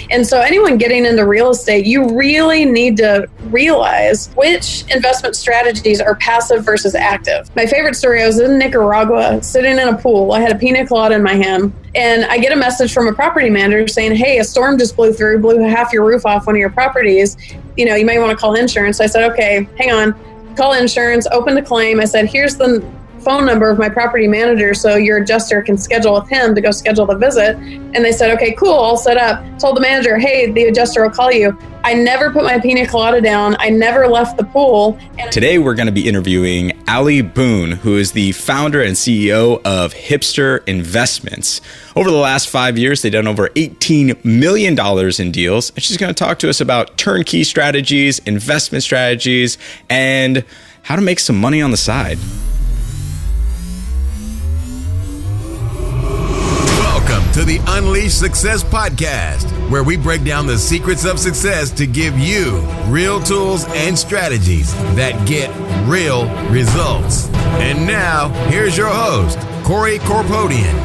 And so anyone getting into real estate, you really need to realize which investment strategies are passive versus active. My favorite story, I was in Nicaragua sitting in a pool. I had a pina colada in my hand, and I get a message from a property manager saying, hey, a storm just blew half your roof off one of your properties. You may want to call insurance. So I said, okay, hang on, call insurance, opened a claim. I said, here's the phone number of my property manager so your adjuster can schedule with him to go schedule the visit. And they said, okay, cool, all set up. Told the manager, hey, the adjuster will call you. I never put my pina colada down. I never left the pool. Today, we're going to be interviewing Ali Boone, who is the founder and CEO of Hipster Investments. Over the last 5 years, they've done over $18 million in deals. And she's going to talk to us about turnkey strategies, investment strategies, and how to make some money on the side. Welcome to the Unleash Success Podcast, where we break down the secrets of success to give you real tools and strategies that get real results. And now, here's your host, Corey Corpodian.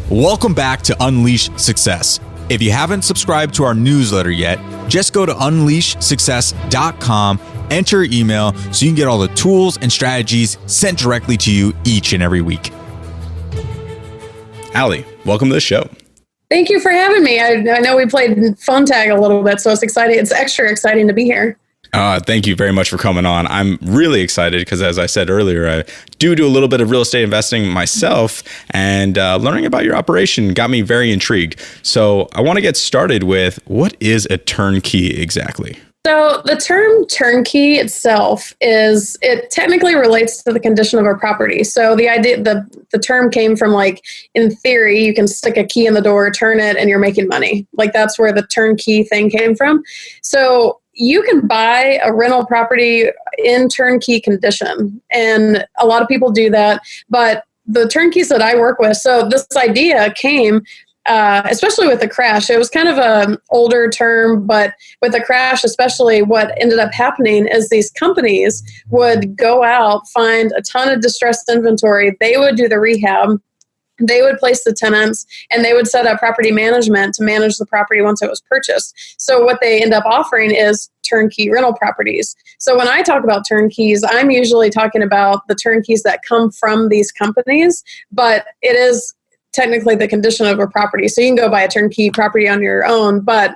Welcome back to Unleash Success. If you haven't subscribed to our newsletter yet, just go to unleashsuccess.com, enter your email so you can get all the tools and strategies sent directly to you each and every week. Ali, welcome to the show. Thank you for having me. I know we played phone tag a little bit, so it's exciting. It's extra exciting to be here. Thank you very much for coming on. I'm really excited because, as I said earlier, I do a little bit of real estate investing myself, and learning about your operation got me very intrigued. So I want to get started with, what is a turnkey exactly? So the term turnkey itself it technically relates to the condition of a property. So the idea, the term came from, like, in theory, you can stick a key in the door, turn it, and you're making money. Like, that's where the turnkey thing came from. So you can buy a rental property in turnkey condition, and a lot of people do that. But the turnkeys that I work with, so this idea came especially with the crash. It was kind of an older term, but with the crash, especially, what ended up happening is these companies would go out, find a ton of distressed inventory. They would do the rehab. They would place the tenants, and they would set up property management to manage the property once it was purchased. So what they end up offering is turnkey rental properties. So when I talk about turnkeys, I'm usually talking about the turnkeys that come from these companies, but it is technically the condition of a property. So you can go buy a turnkey property on your own, but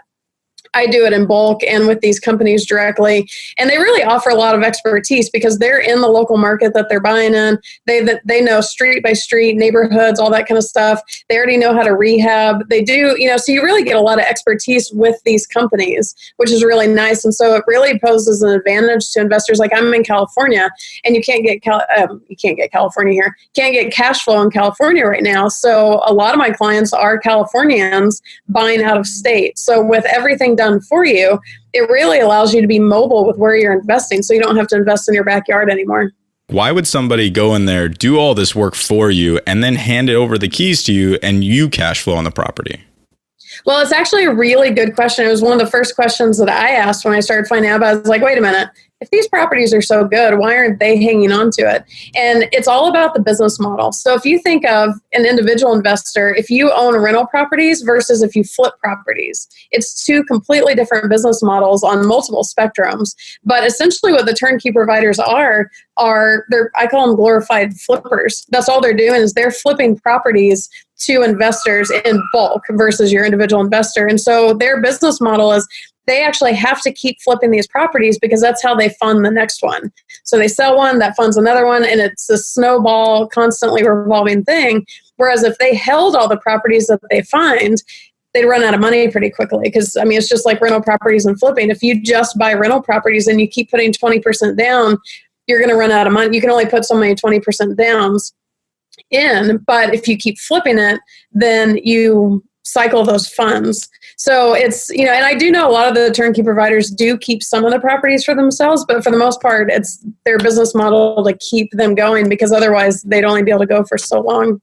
I do it in bulk and with these companies directly. And they really offer a lot of expertise because they're in the local market that they're buying in. They know street by street, neighborhoods, all that kind of stuff. They already know how to rehab. They do, so you really get a lot of expertise with these companies, which is really nice. And so it really poses an advantage to investors. Like, I'm in California, and you can't get California here. Can't get cash flow in California right now. So a lot of my clients are Californians buying out of state. So with everything done for you, it really allows you to be mobile with where you're investing, so you don't have to invest in your backyard anymore. Why would somebody go in there, do all this work for you, and then hand it over the keys to you and you cash flow on the property? Well, it's actually a really good question. It was one of the first questions that I asked when I started finding out about it. I was like, wait a minute. If these properties are so good, why aren't they hanging on to it? And it's all about the business model. So if you think of an individual investor, if you own rental properties versus if you flip properties, it's two completely different business models on multiple spectrums. But essentially what the turnkey providers are I call them glorified flippers. That's all they're doing, is they're flipping properties to investors in bulk versus your individual investor. And so their business model is, they actually have to keep flipping these properties because that's how they fund the next one. So they sell one, that funds another one, and it's a snowball, constantly revolving thing. Whereas if they held all the properties that they find, they'd run out of money pretty quickly because, it's just like rental properties and flipping. If you just buy rental properties and you keep putting 20% down, you're going to run out of money. You can only put so many 20% downs in, but if you keep flipping it, then you cycle those funds. So it's, and I do know a lot of the turnkey providers do keep some of the properties for themselves, but for the most part, it's their business model to keep them going because otherwise they'd only be able to go for so long.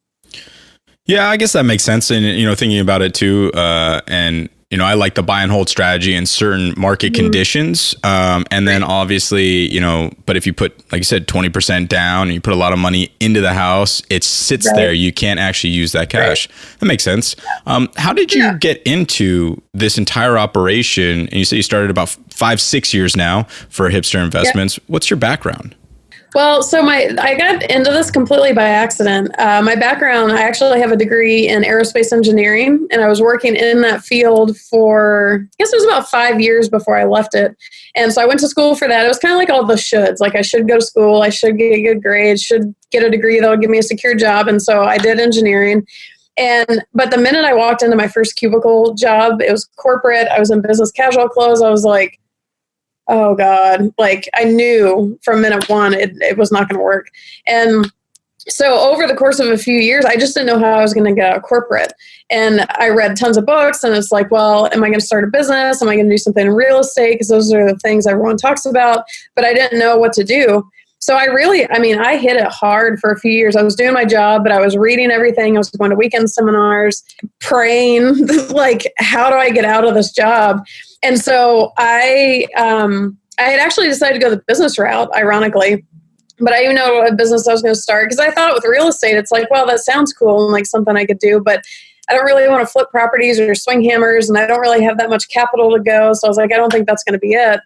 Yeah, I guess that makes sense. And, thinking about it too, and I like the buy and hold strategy in certain market conditions. And then obviously, but if you put, like you said, 20% down and you put a lot of money into the house, it sits there. You can't actually use that cash. That makes sense. How did you get into this entire operation? And you say you started about 5-6 years now for Hipster Investments. What's your background? Well, so I got into this completely by accident. My background, I actually have a degree in aerospace engineering, and I was working in that field for, I guess it was about 5 years before I left it. And so I went to school for that. It was kind of like all the shoulds. Like I should go to school, I should get good grades, should get a degree that would give me a secure job. And so I did engineering. But the minute I walked into my first cubicle job, it was corporate. I was in business casual clothes. I was like, oh God, like I knew from minute one, it was not going to work. And so over the course of a few years, I just didn't know how I was going to get out of corporate. And I read tons of books and it's like, well, am I going to start a business? Am I going to do something in real estate? Because those are the things everyone talks about, but I didn't know what to do. So I hit it hard for a few years. I was doing my job, but I was reading everything. I was going to weekend seminars, praying, like, how do I get out of this job? And so I had actually decided to go the business route, ironically, but I didn't know what business I was going to start because I thought with real estate, it's like, well, that sounds cool and like something I could do, but I don't really want to flip properties or swing hammers, and I don't really have that much capital to go. So I was like, I don't think that's going to be it.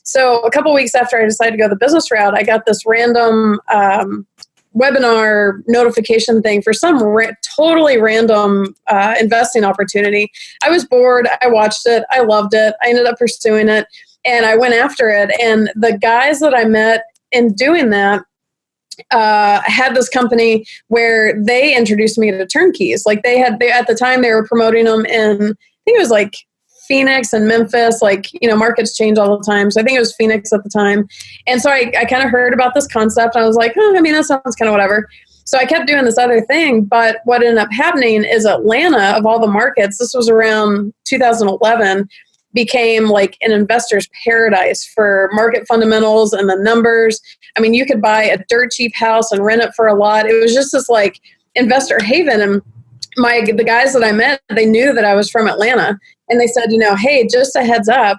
So a couple of weeks after I decided to go the business route, I got this random webinar notification thing for some totally random investing opportunity. I was bored. I watched it. I loved it. I ended up pursuing it, and I went after it. And the guys that I met in doing that had this company where they introduced me to TurnKeys. Like they at the time they were promoting them in, I think it was like Phoenix and Memphis, like, markets change all the time. So I think it was Phoenix at the time. And so I kind of heard about this concept. I was like, that sounds kind of whatever. So I kept doing this other thing. But what ended up happening is Atlanta, of all the markets, this was around 2011, became like an investor's paradise for market fundamentals and the numbers. I mean, you could buy a dirt cheap house and rent it for a lot. It was just this like investor haven. And the guys that I met, they knew that I was from Atlanta. And they said, hey, just a heads up,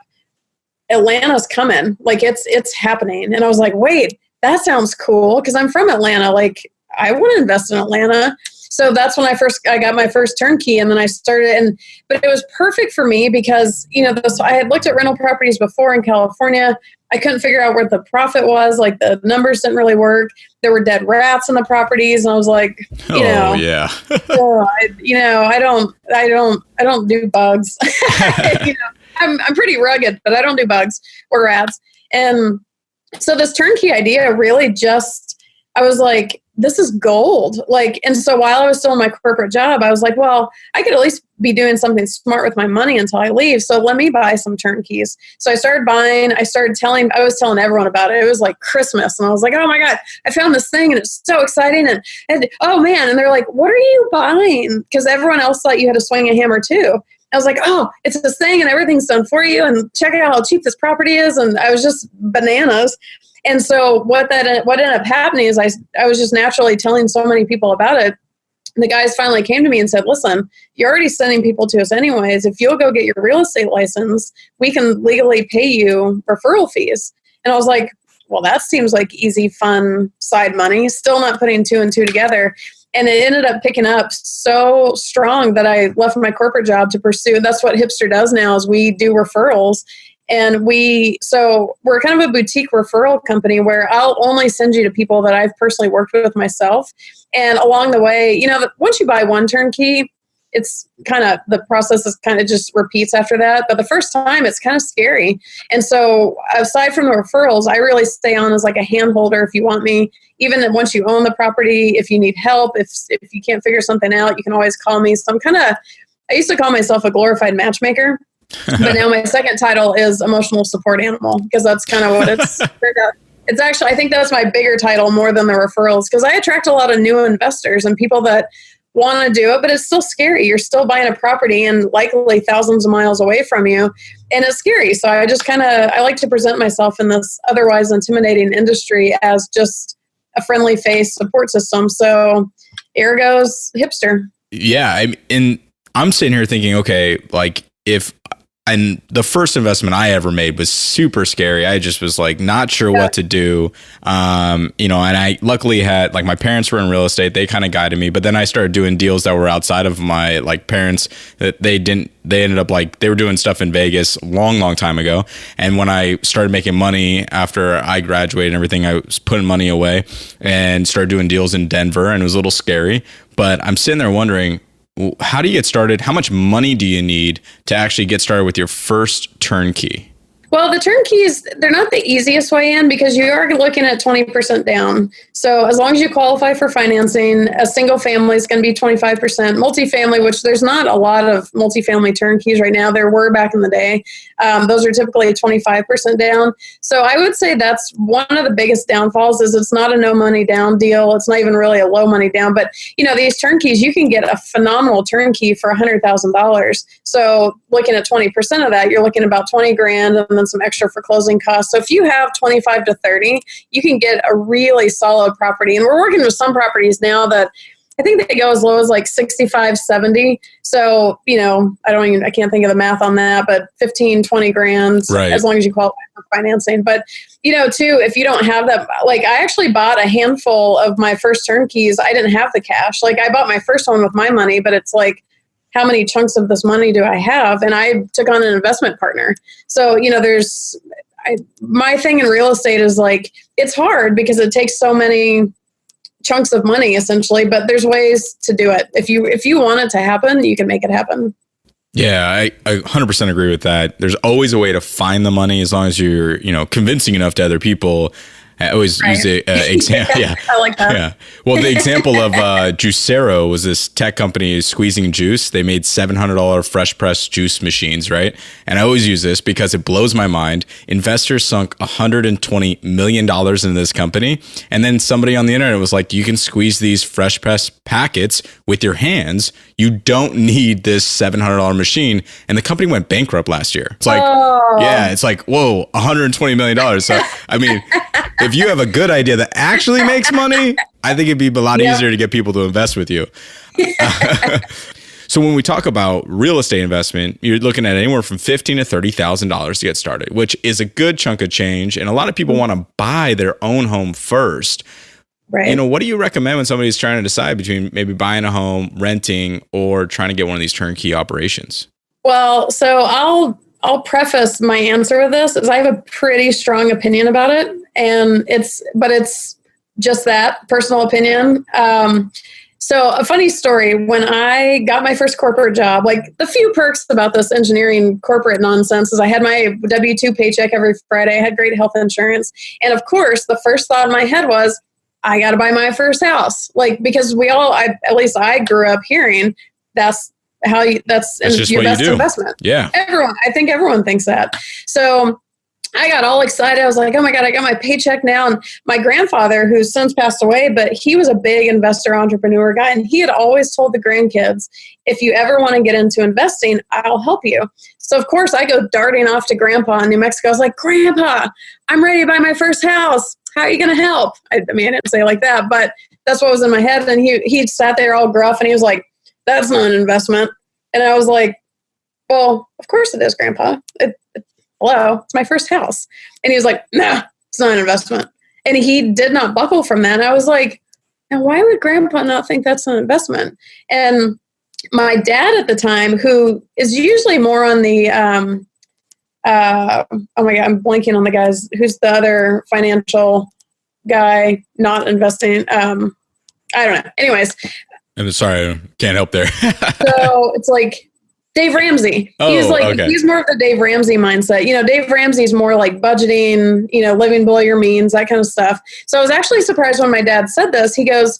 Atlanta's coming. Like it's happening. And I was like, wait, that sounds cool. Cause I'm from Atlanta. Like I want to invest in Atlanta. So that's when I got my first turnkey, and then I started, but it was perfect for me because, I had looked at rental properties before in California. I couldn't figure out where the profit was. Like the numbers didn't really work. There were dead rats in the properties. And I was like, yeah. I don't do bugs. I'm pretty rugged, but I don't do bugs or rats. And so this turnkey idea really I was like, this is gold. Like, and so while I was still in my corporate job, I was like, well, I could at least be doing something smart with my money until I leave. So let me buy some turnkeys. So I started buying, I was telling everyone about it. It was like Christmas. And I was like, oh my God, I found this thing and it's so exciting. And oh man. And they're like, what are you buying? Because everyone else thought you had to swing a hammer too. I was like, oh, it's this thing and everything's done for you. And check out how cheap this property is. And I was just bananas. And so what ended up happening is I was just naturally telling so many people about it. And the guys finally came to me and said, listen, you're already sending people to us anyways. If you'll go get your real estate license, we can legally pay you referral fees. And I was like, well, that seems like easy, fun side money. Still not putting two and two together. And it ended up picking up so strong that I left my corporate job to pursue. That's what Hipster does now is we do referrals. And we're kind of a boutique referral company where I'll only send you to people that I've personally worked with myself. And along the way, once you buy one turnkey, it's kind of, the process is kind of just repeats after that. But the first time it's kind of scary. And so aside from the referrals, I really stay on as like a hand holder if you want me. Even once you own the property, if you need help, if you can't figure something out, you can always call me. So I used to call myself a glorified matchmaker. But now my second title is emotional support animal because that's kind of what it's turned out. It's actually, I think that's my bigger title more than the referrals because I attract a lot of new investors and people that want to do it, but it's still scary. You're still buying a property and likely thousands of miles away from you, and it's scary. So I just I like to present myself in this otherwise intimidating industry as just a friendly face support system. So ergo's Hipster. Yeah. And I'm sitting here thinking, okay, like if And the first investment I ever made was super scary. I just was like not sure what to do. And I luckily had, like, my parents were in real estate. They kind of guided me, but then I started doing deals that were outside of my like parents that they ended up like, they were doing stuff in Vegas long time ago. And when I started making money after I graduated and everything, I was putting money away and started doing deals in Denver, and it was a little scary, but I'm sitting there wondering, how do you get started? How much money do you need to actually get started with your first turnkey? Well, the turnkeys, they're not the easiest way in because you are looking at 20% down. So as long as you qualify for financing, a single family is going to be 25%. Multifamily, which there's not a lot of multifamily turnkeys right now. There were back in the day. Those are typically 25% down. So I would say that's one of the biggest downfalls is it's not a no money down deal. It's not even really a low money down. But, these turnkeys, you can get a phenomenal turnkey for $100,000. So looking at 20% of that, you're looking at about 20 grand and then some extra for closing costs. So if you have 25 to 30, you can get a really solid property. And we're working with some properties now that I think they go as low as like 65, 70. So, I can't think of the math on that, but 15, 20 grand, right, as long as you qualify for financing. But, too, if you don't have that, like I actually bought a handful of my first turnkeys. I didn't have the cash. Like I bought my first one with my money, but it's like, how many chunks of this money do I have? And I took on an investment partner. So, my thing in real estate is like, it's hard because it takes so many chunks of money essentially, but there's ways to do it. If you want it to happen, you can make it happen. Yeah, I 100% agree with that. There's always a way to find the money as long as you're, convincing enough to other people. I always use the example. Yeah, I like that. Yeah. Well, the example of Juicero was this tech company squeezing juice. They made $700 fresh press juice machines, right? And I always use this because it blows my mind. Investors sunk $120 million in this company. And then somebody on the internet was like, you can squeeze these fresh press packets with your hands. You don't need this $700 machine. And the company went bankrupt last year. It's like, it's like, whoa, $120 million. So, I mean, if you have a good idea that actually makes money, I think it'd be a lot easier to get people to invest with you. So when we talk about real estate investment, you're looking at anywhere from $15,000 to $30,000 to get started, which is a good chunk of change. And a lot of people want to buy their own home first. Right. What do you recommend when somebody's trying to decide between maybe buying a home, renting, or trying to get one of these turnkey operations? Well, so I'll preface my answer with this is I have a pretty strong opinion about it, and it's just that personal opinion. So a funny story, when I got my first corporate job, like the few perks about this engineering corporate nonsense is I had my W-2 paycheck every Friday. I had great health insurance. And of course, the first thought in my head was, I got to buy my first house. Like, because at least I grew up hearing that's your best investment. Yeah. I think everyone thinks that. So I got all excited. I was like, oh my God, I got my paycheck now. And my grandfather, who's since passed away, but he was a big investor entrepreneur guy. And he had always told the grandkids, if you ever want to get into investing, I'll help you. So of course I go darting off to Grandpa in New Mexico. I was like, Grandpa, I'm ready to buy my first house. How are you going to help? I didn't say it like that, but that's what was in my head. And he sat there all gruff and he was like, that's not an investment. And I was like, well, of course it is, Grandpa. Hello, it's my first house. And he was like, nah, it's not an investment. And he did not buckle from that. And I was like, now why would Grandpa not think that's an investment? And my dad at the time, who is usually more on the, oh my God, I'm blanking on the guys. Who's the other financial guy not investing? I don't know. Anyways. I'm sorry, I can't help there. So it's like Dave Ramsey. He's more of the Dave Ramsey mindset. Dave Ramsey's more like budgeting, living below your means, that kind of stuff. So I was actually surprised when my dad said this. He goes,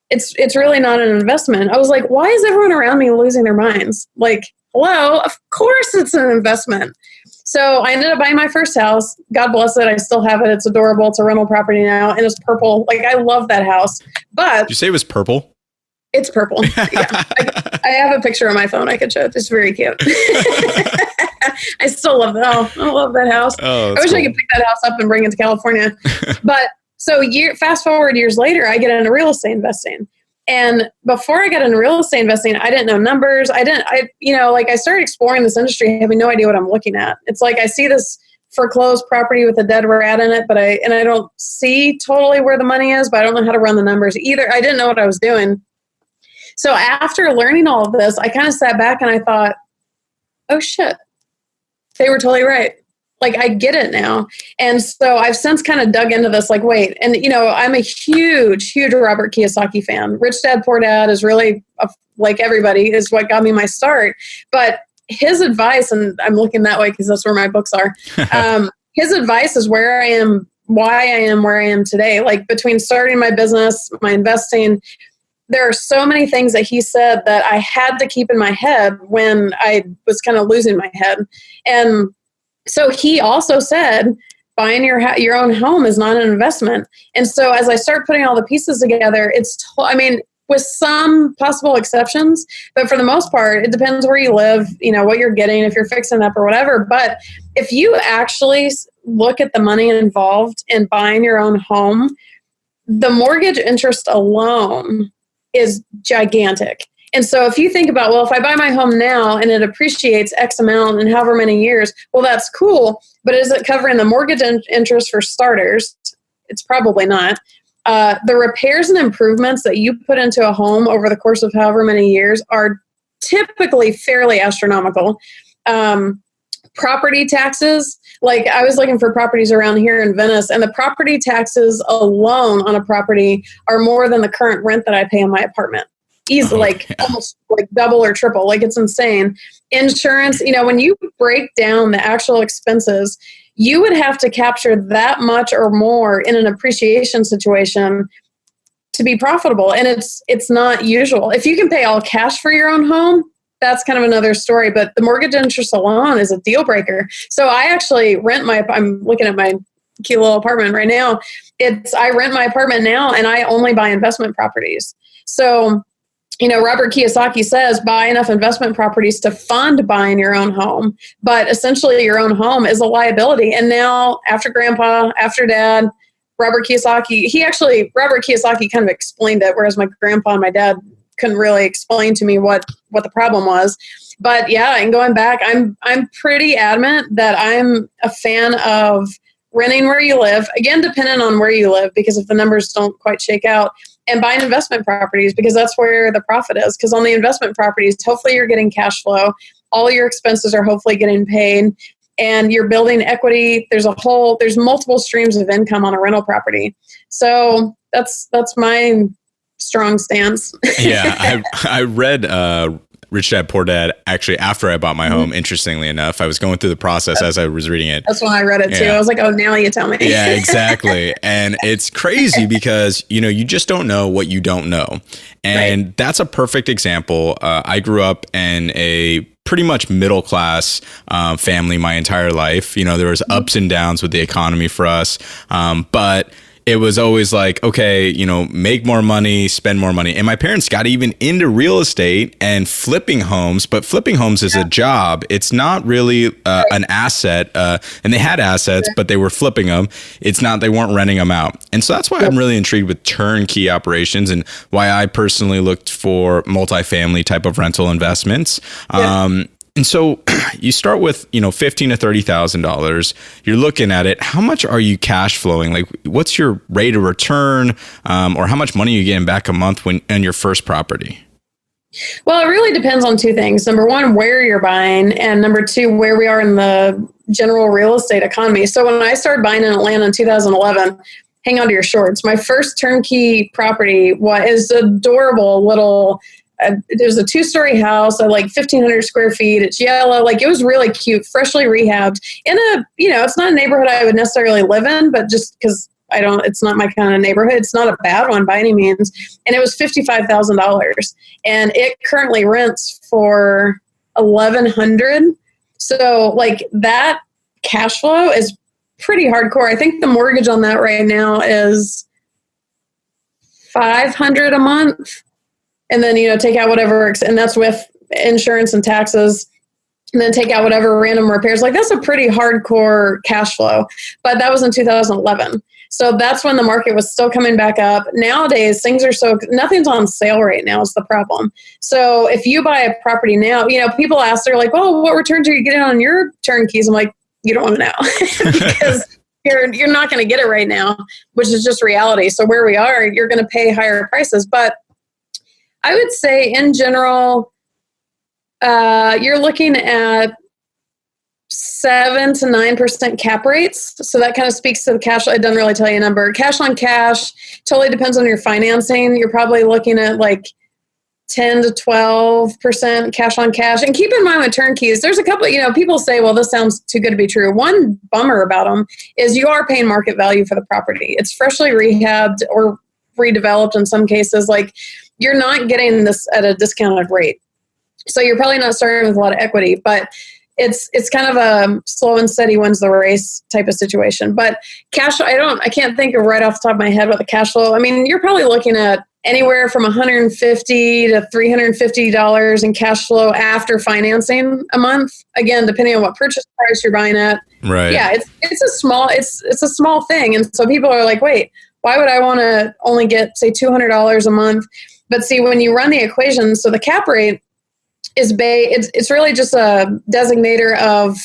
it's really not an investment. I was like, why is everyone around me losing their minds? Like, hello, of course it's an investment. So I ended up buying my first house. God bless it. I still have it. It's adorable. It's a rental property now. And it's purple. Like, I love that house. But did you say it was purple? It's purple. Yeah. I have a picture on my phone I could show. It's very cute. I still love that. I love that house. I wish I could pick that house up and bring it to California. But so fast forward years later, I get into real estate investing. And before I got into real estate investing, I didn't know numbers. I started exploring this industry having no idea what I'm looking at. It's like I see this foreclosed property with a dead rat in it, but I don't see totally where the money is, but I don't know how to run the numbers either. I didn't know what I was doing. So after learning all of this, I kind of sat back and I thought, oh shit, they were totally right. Like, I get it now. And so I've since kind of dug into this, like, wait, and I'm a huge Robert Kiyosaki fan. Rich Dad, Poor Dad is really, like everybody, is what got me my start. But his advice, and I'm looking that way because that's where my books are. His advice is where I am, why I am where I am today. Like, between starting my business, my investing, there are so many things that he said that I had to keep in my head when I was kind of losing my head. And so he also said, buying your own home is not an investment. And so as I start putting all the pieces together, with some possible exceptions, but for the most part, it depends where you live, what you're getting, if you're fixing up or whatever. But if you actually look at the money involved in buying your own home, the mortgage interest alone is gigantic. And so if you think about, well, if I buy my home now and it appreciates X amount in however many years, well, that's cool. But is it covering the mortgage interest for starters? It's probably not. The repairs and improvements that you put into a home over the course of however many years are typically fairly astronomical. Property taxes, like I was looking for properties around here in Venice, and the property taxes alone on a property are more than the current rent that I pay on my apartment. Easily, almost like double or triple. Like, it's insane. Insurance, when you break down the actual expenses, you would have to capture that much or more in an appreciation situation to be profitable. And it's not usual. If you can pay all cash for your own home, that's kind of another story. But the mortgage interest alone is a deal breaker. So I actually I'm looking at my cute little apartment right now. I rent my apartment now, and I only buy investment properties. So, Robert Kiyosaki says buy enough investment properties to fund buying your own home. But essentially, your own home is a liability. And now, after Grandpa, after Dad, Robert Kiyosaki kind of explained it, whereas my grandpa and my dad couldn't really explain to me what the problem was. But yeah, and going back, I'm pretty adamant that I'm a fan of renting where you live, again, depending on where you live, because if the numbers don't quite shake out, and buying investment properties, because that's where the profit is. Because on the investment properties, hopefully you're getting cash flow. All your expenses are hopefully getting paid, and you're building equity. There's multiple streams of income on a rental property. So that's my strong stance. Yeah, I read Rich Dad, Poor Dad, actually, after I bought my home, interestingly enough. I was going through the process as I was reading it. That's when I read it too. I was like, oh, now you tell me. Yeah, exactly. And it's crazy because, you just don't know what you don't know. And that's a perfect example. I grew up in a pretty much middle class family my entire life. There was ups and downs with the economy for us. But it was always like, okay, make more money, spend more money. And my parents got even into real estate and flipping homes, but flipping homes is a job. It's not really an asset. And they had assets, but they were flipping them. They weren't renting them out. And so that's why I'm really intrigued with turnkey operations and why I personally looked for multifamily type of rental investments. And so you start with, $15,000 to $30,000. You're looking at it. How much are you cash flowing? Like, what's your rate of return, or how much money are you getting back a month on your first property? Well, it really depends on two things. Number one, where you're buying, and number two, where we are in the general real estate economy. So when I started buying in Atlanta in 2011, hang on to your shorts. My first turnkey property was adorable little. There's a 2-story house at like 1,500 square feet. It's yellow. Like, it was really cute, freshly rehabbed in it's not a neighborhood I would necessarily live in, but just because it's not my kind of neighborhood. It's not a bad one by any means. And it was $55,000, and it currently rents for $1,100. So like, that cash flow is pretty hardcore. I think the mortgage on that right now is $500 a month. And then, take out whatever, and that's with insurance and taxes, and then take out whatever random repairs. Like, that's a pretty hardcore cash flow. But that was in 2011. So that's when the market was still coming back up. Nowadays, nothing's on sale right now is the problem. So if you buy a property now, people ask, they're like, well, what returns are you getting on your turnkeys? I'm like, you don't want to know because you're not going to get it right now, which is just reality. So where we are, you're going to pay higher prices. But I would say in general, you're looking at 7 to 9% cap rates. So that kind of speaks to the cash. It doesn't really tell you a number. Cash on cash totally depends on your financing. You're probably looking at like 10 to 12% cash on cash. And keep in mind with turnkeys, there's a couple, people say, well, this sounds too good to be true. One bummer about them is you are paying market value for the property. It's freshly rehabbed or redeveloped in some cases. Like, you're not getting this at a discounted rate. So you're probably not starting with a lot of equity, but it's kind of a slow and steady wins the race type of situation. But cash, I can't think of right off the top of my head what the cash flow. I mean, you're probably looking at anywhere from $150 to $350 in cash flow after financing a month. Again, depending on what purchase price you're buying at. Right. Yeah, it's a small thing, and so people are like, wait, why would I want to only get say $200 a month? But see, when you run the equation, so the cap rate is it's really just a designator of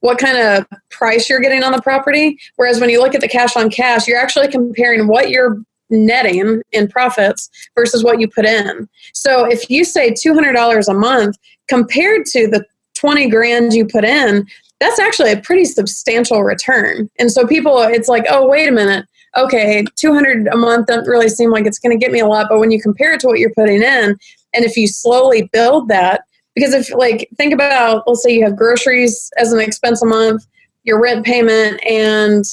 what kind of price you're getting on the property. Whereas when you look at the cash on cash, you're actually comparing what you're netting in profits versus what you put in. So if you say $200 a month compared to the 20 grand you put in, that's actually a pretty substantial return. And so it's like, oh, wait a minute. Okay, $200 a month doesn't really seem like it's going to get me a lot. But when you compare it to what you're putting in, and if you slowly build that, because think about, let's say you have groceries as an expense a month, your rent payment, and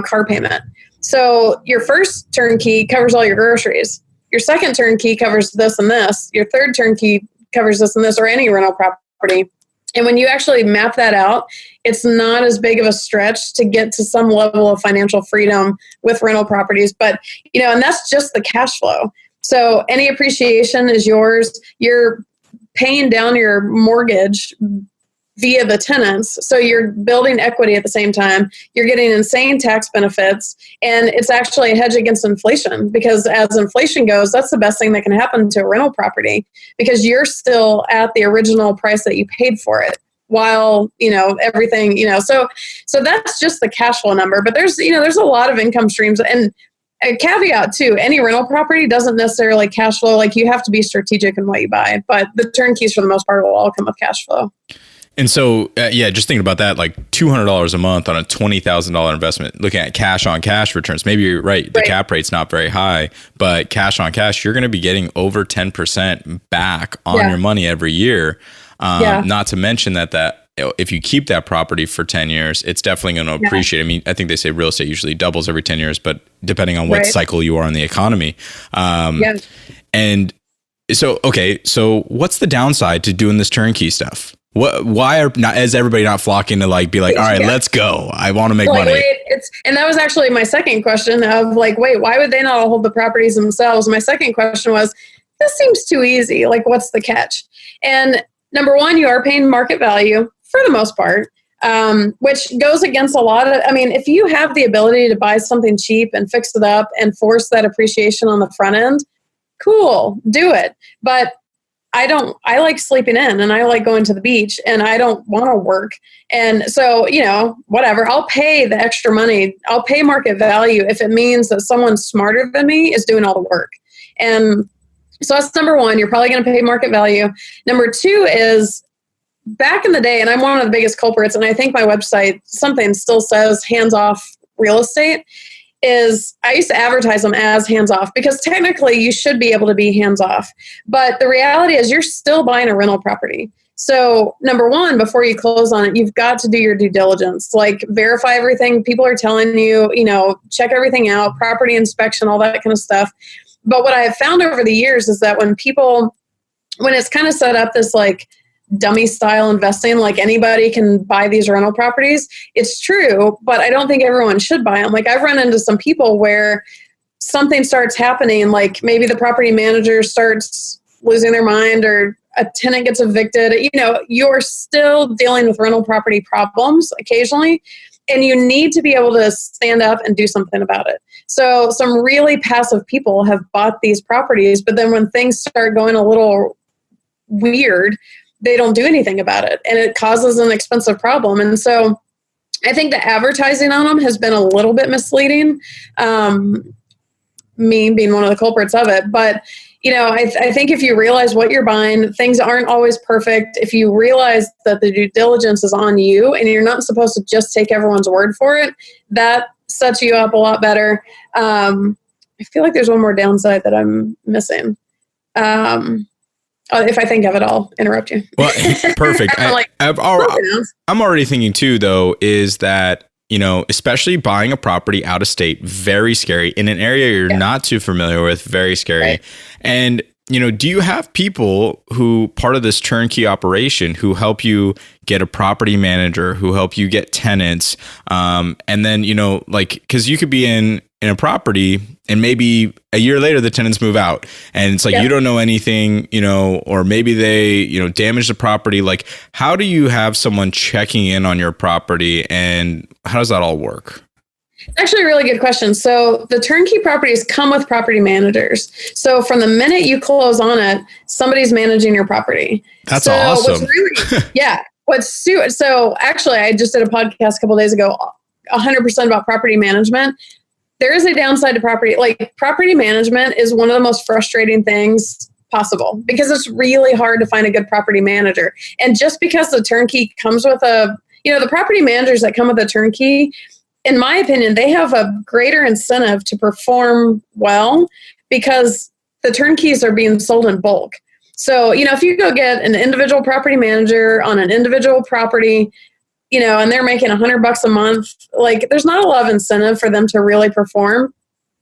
car payment. So your first turnkey covers all your groceries. Your second turnkey covers this and this. Your third turnkey covers this and this, or any rental property. And when you actually map that out, it's not as big of a stretch to get to some level of financial freedom with rental properties. But, and that's just the cash flow. So any appreciation is yours. You're paying down your mortgage via the tenants. So you're building equity at the same time. You're getting insane tax benefits. And it's actually a hedge against inflation, because as inflation goes, that's the best thing that can happen to a rental property, because you're still at the original price that you paid for it, while, everything, so that's just the cash flow number. But there's a lot of income streams. And a caveat too, any rental property doesn't necessarily cash flow. Like, you have to be strategic in what you buy, but the turnkeys for the most part will all come with cash flow. And so, just thinking about that, like $200 a month on a $20,000 investment, looking at cash on cash returns, maybe you're right. The cap rate's not very high, but cash on cash, you're going to be getting over 10% back on your money every year. Not to mention that if you keep that property for 10 years, it's definitely going to appreciate. I mean, I think they say real estate usually doubles every 10 years, but depending on what cycle you are in the economy. And so, so what's the downside to doing this turnkey stuff? Why is everybody not flocking to be like, all right, let's go. I want to make money. And that was actually my second question of wait, why would they not hold the properties themselves? My second question was, this seems too easy. What's the catch? And number one, you are paying market value for the most part, which goes against a lot of, if you have the ability to buy something cheap and fix it up and force that appreciation on the front end, cool, do it. But I like sleeping in, and I like going to the beach, and I don't want to work. And so, whatever, I'll pay the extra money. I'll pay market value if it means that someone smarter than me is doing all the work. And so that's number one. You're probably going to pay market value. Number two is, back in the day, and I'm one of the biggest culprits, and I think my website, something still says hands-off real estate, is I used to advertise them as hands-off, because technically you should be able to be hands-off. But the reality is you're still buying a rental property. So number one, before you close on it, you've got to do your due diligence, verify everything people are telling you, check everything out, property inspection, all that kind of stuff. But what I have found over the years is that when it's kind of set up this dummy style investing, anybody can buy these rental properties, it's true, but I don't think everyone should buy them. I've run into some people where something starts happening, maybe the property manager starts losing their mind, or a tenant gets evicted. You're still dealing with rental property problems occasionally. And you need to be able to stand up and do something about it. So some really passive people have bought these properties, but then when things start going a little weird, they don't do anything about it. And it causes an expensive problem. And so I think the advertising on them has been a little bit misleading, me being one of the culprits of it. But, I think if you realize what you're buying, things aren't always perfect. If you realize that the due diligence is on you and you're not supposed to just take everyone's word for it, that sets you up a lot better. I feel like there's one more downside that I'm missing. If I think of it, I'll interrupt you. Well, perfect. I'm already thinking too, though, is that, especially buying a property out of state, very scary, in an area you're not too familiar with, very scary. Right. And, do you have people who part of this turnkey operation who help you get a property manager, who help you get tenants? And then, because you could be in a property and maybe a year later the tenants move out and it's like, you don't know anything, or maybe they, damage the property. Like, how do you have someone checking in on your property and how does that all work? Actually, a really good question. So the turnkey properties come with property managers. So from the minute you close on it, somebody's managing your property. That's awesome. So actually, I just did a podcast a couple of days ago, 100% about property management. There is a downside to property. Like, property management is one of the most frustrating things possible because it's really hard to find a good property manager. And just because the turnkey comes with the property managers that come with a turnkey, in my opinion, they have a greater incentive to perform well because the turnkeys are being sold in bulk. So, if you go get an individual property manager on an individual property, and they're making $100 a month, like, there's not a lot of incentive for them to really perform.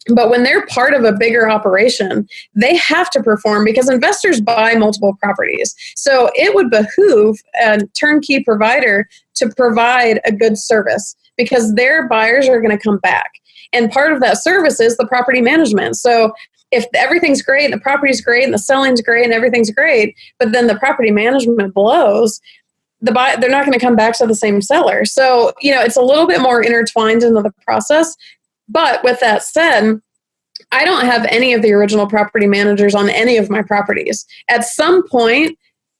But when they're part of a bigger operation, they have to perform because investors buy multiple properties. So it would behoove a turnkey provider to provide a good service because their buyers are going to come back. And part of that service is the property management. So if everything's great, and the property's great, and the selling's great, and everything's great, but then the property management blows, they're not going to come back to the same seller. So, it's a little bit more intertwined into the process. But with that said, I don't have any of the original property managers on any of my properties. At some point,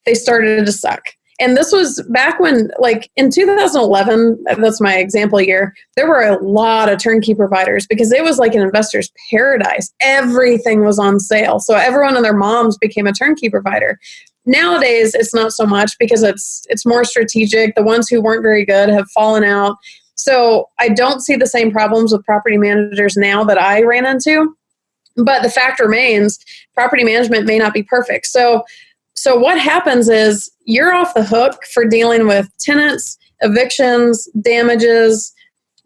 they started to suck. And this was back when, like, in 2011, that's my example year, there were a lot of turnkey providers because it was like an investor's paradise. Everything was on sale. So everyone and their moms became a turnkey provider. Nowadays, it's not so much because it's more strategic. The ones who weren't very good have fallen out. So I don't see the same problems with property managers now that I ran into. But the fact remains, property management may not be perfect. So what happens is you're off the hook for dealing with tenants, evictions, damages,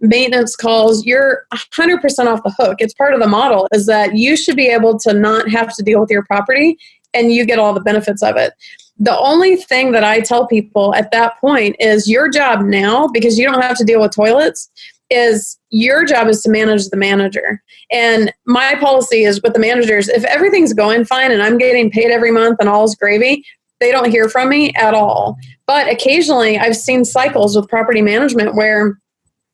maintenance calls. You're 100% off the hook. It's part of the model is that you should be able to not have to deal with your property and you get all the benefits of it. The only thing that I tell people at that point is your job now, because you don't have to deal with toilets, is your job is to manage the manager. And my policy is with the managers, if everything's going fine and I'm getting paid every month and all's gravy, they don't hear from me at all. But occasionally I've seen cycles with property management where,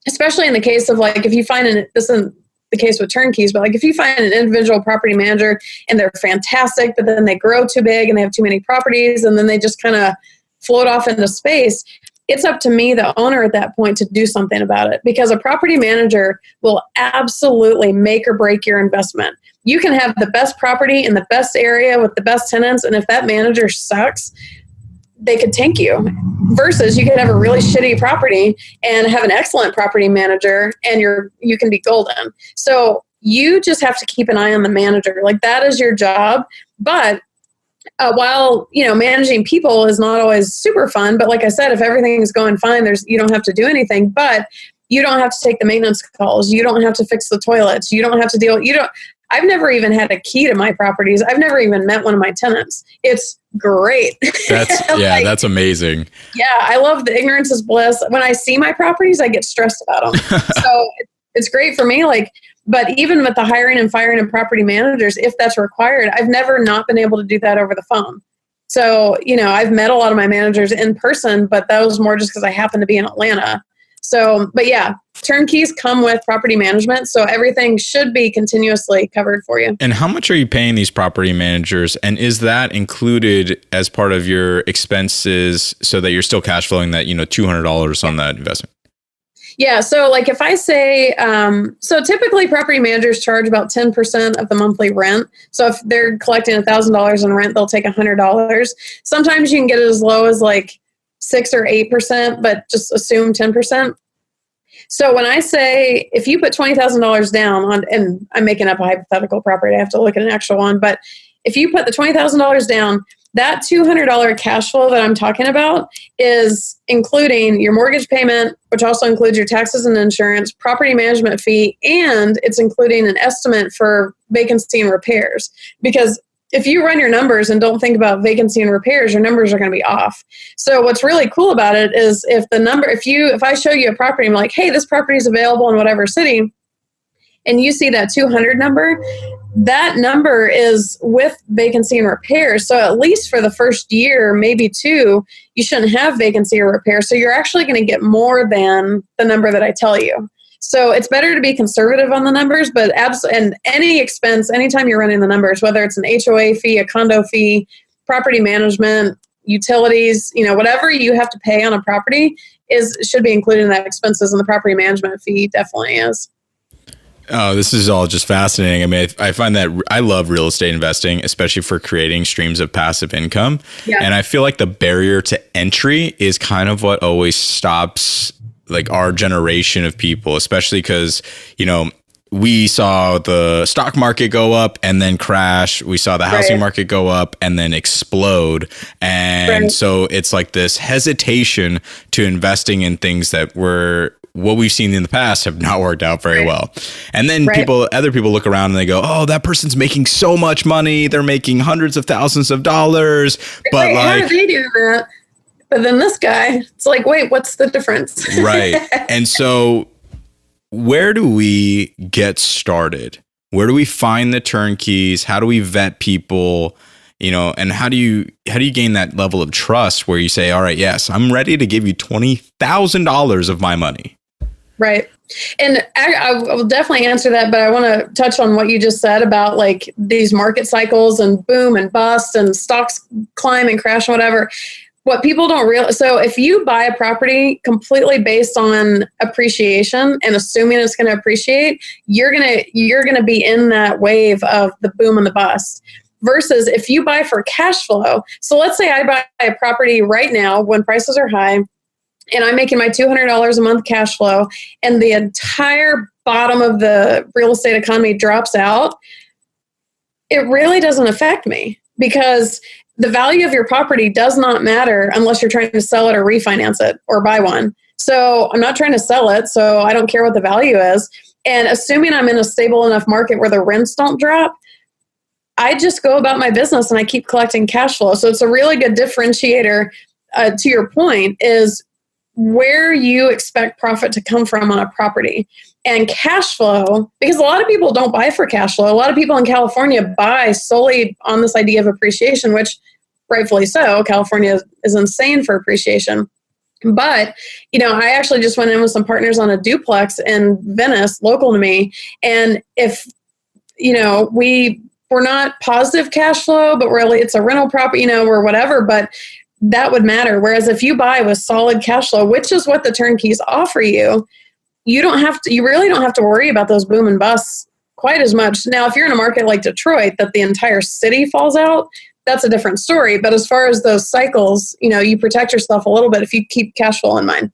especially in the case of, like, if you find this isn't the case with turnkeys, but like if you find an individual property manager and they're fantastic, but then they grow too big and they have too many properties and then they just kind of float off into space, it's up to me, the owner at that point, to do something about it, because a property manager will absolutely make or break your investment. You can have the best property in the best area with the best tenants, and if that manager sucks, they could tank you. Versus you could have a really shitty property and have an excellent property manager and you can be golden. So you just have to keep an eye on the manager. Like, that is your job. But while, managing people is not always super fun, but like I said, if everything is going fine, you don't have to do anything, but you don't have to take the maintenance calls. You don't have to fix the toilets. You don't have to I've never even had a key to my properties. I've never even met one of my tenants. It's great. That's amazing. Yeah. I love the ignorance is bliss. When I see my properties, I get stressed about them. So it's great for me. But even with the hiring and firing of property managers, if that's required, I've never not been able to do that over the phone. So, I've met a lot of my managers in person, but that was more just because I happen to be in Atlanta. So, but yeah, turnkeys come with property management. So everything should be continuously covered for you. And how much are you paying these property managers? And is that included as part of your expenses so that you're still cash flowing that, $200 on that investment? Yeah. So like if I say, so typically property managers charge about 10% of the monthly rent. So if they're collecting $1,000 in rent, they'll take $100. Sometimes you can get it as low as like 6 or 8%, but just assume 10%. So when I say, if you put $20,000 down on, and I'm making up a hypothetical property, I have to look at an actual one, but if you put the $20,000 down, that $200 cash flow that I'm talking about is including your mortgage payment, which also includes your taxes and insurance, property management fee, and it's including an estimate for vacancy and repairs. Because if you run your numbers and don't think about vacancy and repairs, your numbers are going to be off. So what's really cool about it is if I show you a property, I'm like, hey, this property is available in whatever city, and you see that 200 number, that number is with vacancy and repairs. So at least for the first year, maybe 2, you shouldn't have vacancy or repair. So you're actually going to get more than the number that I tell you. So it's better to be conservative on the numbers, but and any expense, anytime you're running the numbers, whether it's an HOA fee, a condo fee, property management, utilities, whatever you have to pay on a property should be included in that expenses, and the property management fee definitely is. Oh, this is all just fascinating. I mean, I find that I love real estate investing, especially for creating streams of passive income. Yeah. And I feel like the barrier to entry is kind of what always stops like our generation of people, especially because, we saw the stock market go up and then crash. We saw the housing market go up and then explode. And so it's like this hesitation to investing in things that what we've seen in the past have not worked out very well. And then other people look around and they go, oh, that person's making so much money. They're making hundreds of thousands of dollars. But how are they doing that? But then this guy, it's like, wait, what's the difference? Right. And so where do we get started? Where do we find the turnkeys? How do we vet people? And how do you gain that level of trust where you say, all right, yes, I'm ready to give you $20,000 of my money? Right. And I will definitely answer that, but I want to touch on what you just said about like these market cycles and boom and bust and stocks climb and crash and whatever. What people don't realize, so if you buy a property completely based on appreciation and assuming it's going to appreciate, you're going to be in that wave of the boom and the bust. Versus if you buy for cash flow. So let's say I buy a property right now when prices are high, and I'm making my $200 a month cash flow, and the entire bottom of the real estate economy drops out, it really doesn't affect me because the value of your property does not matter unless you're trying to sell it or refinance it or buy one. So I'm not trying to sell it, so I don't care what the value is. And assuming I'm in a stable enough market where the rents don't drop, I just go about my business and I keep collecting cash flow. So it's a really good differentiator, to your point, is where you expect profit to come from on a property. And cash flow, because a lot of people don't buy for cash flow. A lot of people in California buy solely on this idea of appreciation, which rightfully so. California is insane for appreciation. But, I actually just went in with some partners on a duplex in Venice, local to me. And if, we're not positive cash flow, but really it's a rental property, or whatever, but that would matter. Whereas if you buy with solid cash flow, which is what the turnkeys offer you, you really don't have to worry about those boom and busts quite as much. Now, if you're in a market like Detroit, that the entire city falls out, that's a different story. But as far as those cycles, you protect yourself a little bit if you keep cash flow in mind.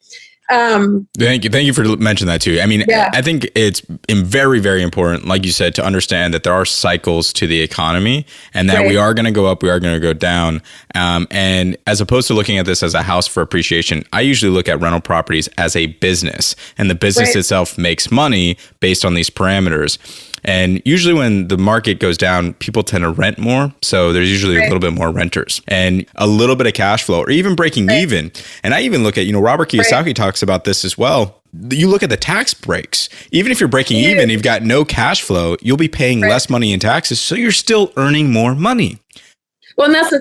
Thank you for mentioning that too. I mean, yeah. I think it's very, very important, like you said, to understand that there are cycles to the economy and that we are going to go up, we are going to go down. And as opposed to looking at this as a house for appreciation, I usually look at rental properties as a business, and the business itself makes money based on these parameters. And usually when the market goes down, people tend to rent more. So there's usually a little bit more renters and a little bit of cash flow or even breaking even. And I even look at, Robert Kiyosaki talks about this as well. You look at the tax breaks. Even if you're breaking even, you've got no cash flow, you'll be paying less money in taxes. So you're still earning more money. Well, and that's the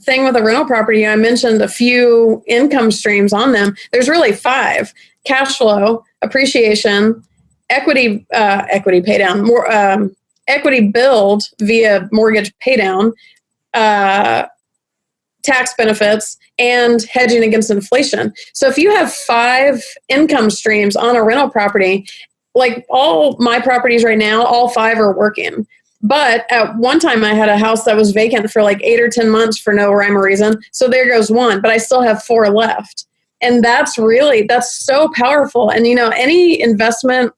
thing with a rental property. I mentioned a few income streams on them. There's really 5: cash flow, appreciation, equity pay down, more equity build via mortgage pay down, tax benefits, and hedging against inflation. So if you have 5 income streams on a rental property, like all my properties right now, all 5 are working. But at one time I had a house that was vacant for like 8 or 10 months for no rhyme or reason. So there goes 1, but I still have 4 left. And that's so powerful. And any investment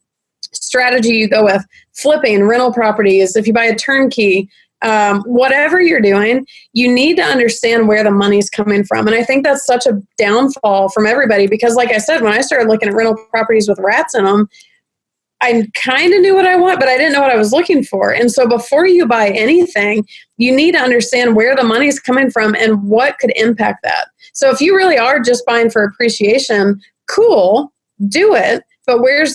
strategy you go with, flipping, rental properties, if you buy a turnkey, whatever you're doing, you need to understand where the money's coming from. And I think that's such a downfall from everybody because, like I said, when I started looking at rental properties with rats in them, I kind of knew what I want, but I didn't know what I was looking for. And so before you buy anything, you need to understand where the money's coming from and what could impact that. So if you really are just buying for appreciation, cool, do it. But where's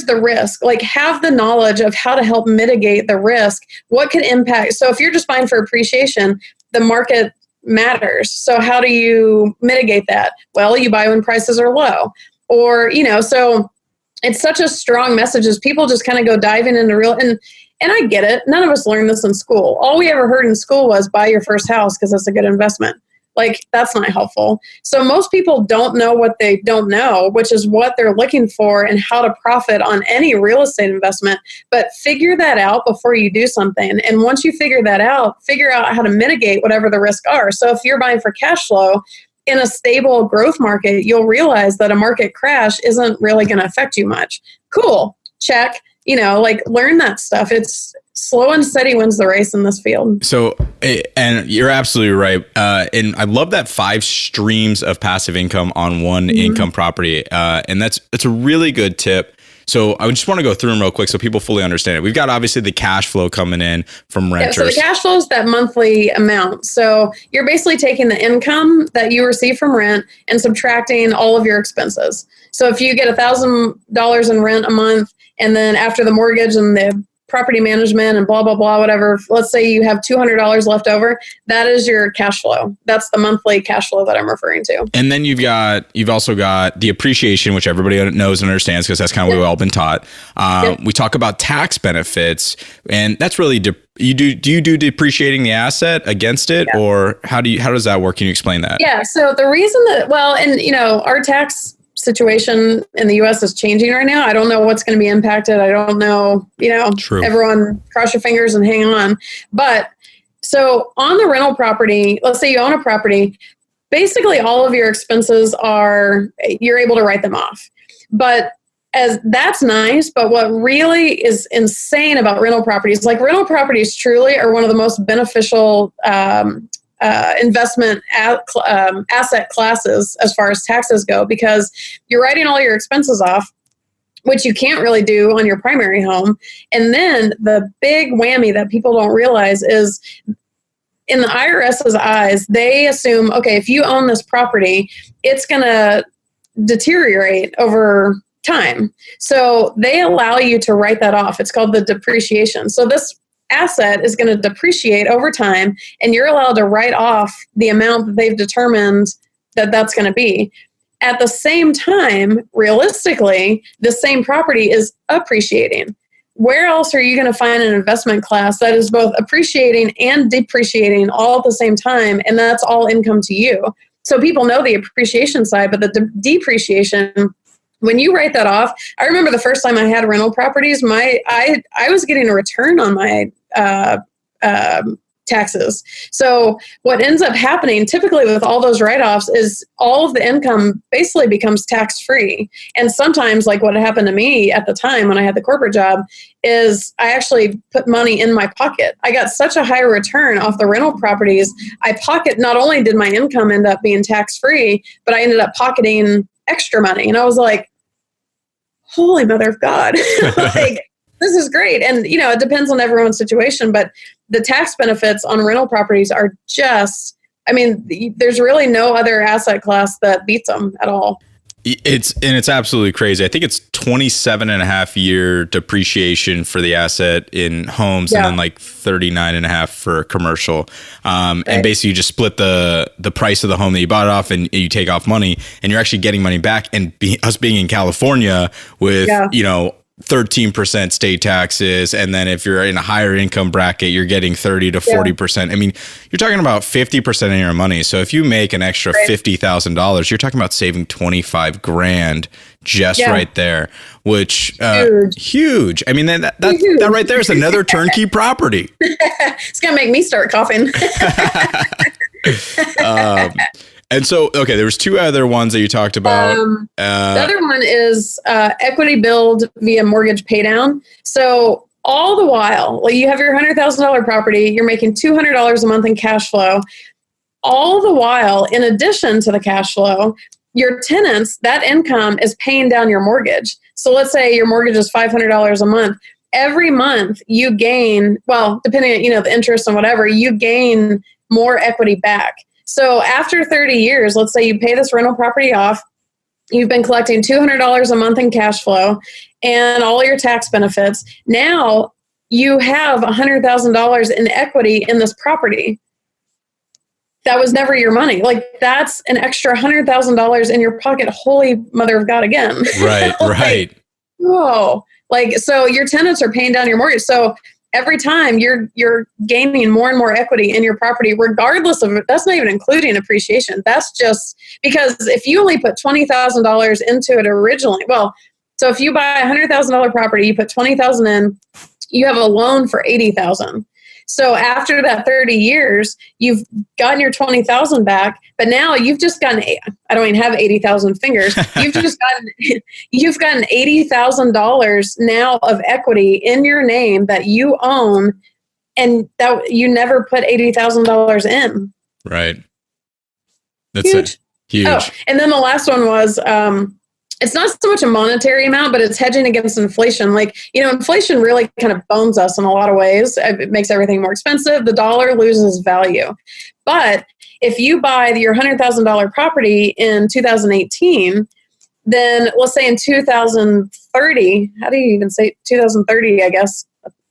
the risk? Like, have the knowledge of how to help mitigate the risk. What could impact? So if you're just buying for appreciation, the market matters. So how do you mitigate that? Well, you buy when prices are low, or, so it's such a strong message as people just kind of go diving into real, and I get it. None of us learned this in school. All we ever heard in school was buy your first house because it's a good investment. Like, that's not helpful. So most people don't know what they don't know, which is what they're looking for and how to profit on any real estate investment. But figure that out before you do something. And once you figure that out, figure out how to mitigate whatever the risks are. So if you're buying for cash flow in a stable growth market, you'll realize that a market crash isn't really going to affect you much. Cool. Check. Learn that stuff. It's slow and steady wins the race in this field. So, and you're absolutely right. And I love that 5 streams of passive income on one income property. And that's a really good tip. So I just want to go through them real quick so people fully understand it. We've got obviously the cash flow coming in from renters. Yeah, so the cash flow is that monthly amount. So you're basically taking the income that you receive from rent and subtracting all of your expenses. So if you get $1,000 in rent a month, and then after the mortgage and the property management and blah, blah, blah, whatever, let's say you have $200 left over, that is your cash flow. That's the monthly cash flow that I'm referring to. And then you've also got the appreciation, which everybody knows and understands because that's kind of what we've all been taught. We talk about tax benefits, and that's really, do you do depreciating the asset against it, or how does that work? Can you explain that? Yeah. So the reason that, our tax situation in the U.S. is changing right now. I don't know what's going to be impacted. I don't know, True. Everyone cross your fingers and hang on. But so on the rental property, let's say you own a property, basically all of your expenses you're able to write them off. But as that's nice, but what really is insane about rental properties, like rental properties truly are one of the most beneficial investment asset classes as far as taxes go, because you're writing all your expenses off, which you can't really do on your primary home. And then the big whammy that people don't realize is, in the IRS's eyes, they assume, okay, if you own this property, it's going to deteriorate over time. So they allow you to write that off. It's called the depreciation. So this asset is going to depreciate over time, and you're allowed to write off the amount that they've determined that that's going to be. At the same time, realistically, the same property is appreciating. Where else are you going to find an investment class that is both appreciating and depreciating all at the same time, and that's all income to you? So people know the appreciation side, but the depreciation, when you write that off, I remember the first time I had rental properties, I was getting a return on my taxes. So what ends up happening typically with all those write-offs is all of the income basically becomes tax-free. And sometimes, like what happened to me at the time when I had the corporate job, is I actually put money in my pocket. I got such a high return off the rental properties. Not only did my income end up being tax-free, but I ended up pocketing extra money. And I was like, holy mother of God, like, this is great. And, it depends on everyone's situation, but the tax benefits on rental properties are just, there's really no other asset class that beats them at all. It's absolutely crazy. I think it's 27 and a half year depreciation for the asset in homes, and then like 39 and a half for commercial. And basically you just split the price of the home that you bought it off, and you take off money, and you're actually getting money back. And us being in California with, 13% state taxes. And then if you're in a higher income bracket, you're getting 30 to 40%. I mean, you're talking about 50% of your money. So if you make an extra $50,000, you're talking about saving 25 grand just right there, which huge. I mean, that right there is another turnkey property. It's going to make me start coughing. And so, okay, there was two other ones that you talked about. The other one is equity build via mortgage paydown. So all the while, like you have your $100,000 property, you're making $200 a month in cash flow. All the while, in addition to the cash flow, your tenants, that income is paying down your mortgage. So let's say your mortgage is $500 a month. Every month you gain, well, depending on the interest and whatever, you gain more equity back. So after 30 years, let's say you pay this rental property off, you've been collecting $200 a month in cash flow and all your tax benefits. Now you have $100,000 in equity in this property. That was never your money. Like that's an extra $100,000 in your pocket. Holy mother of God again. Right, right. Whoa. Like, so your tenants are paying down your mortgage. So every time you're gaining more and more equity in your property, regardless of, that's not even including appreciation. That's just because if you only put $20,000 into it originally, well, so if you buy a $100,000 property, you put $20,000 in, you have a loan for $80,000. So after that 30 years, you've gotten your $20,000 back, but now you've just gotten, I don't even have 80,000 fingers. You've gotten $80,000 now of equity in your name that you own, and that you never put $80,000 in. Right. That's huge. Huge. Oh, and then the last one was, it's not so much a monetary amount, but it's hedging against inflation. Like, inflation really kind of bones us in a lot of ways. It makes everything more expensive. The dollar loses value. But if you buy your $100,000 property in 2018, then let's say in 2030, how do you even say 2030, I guess?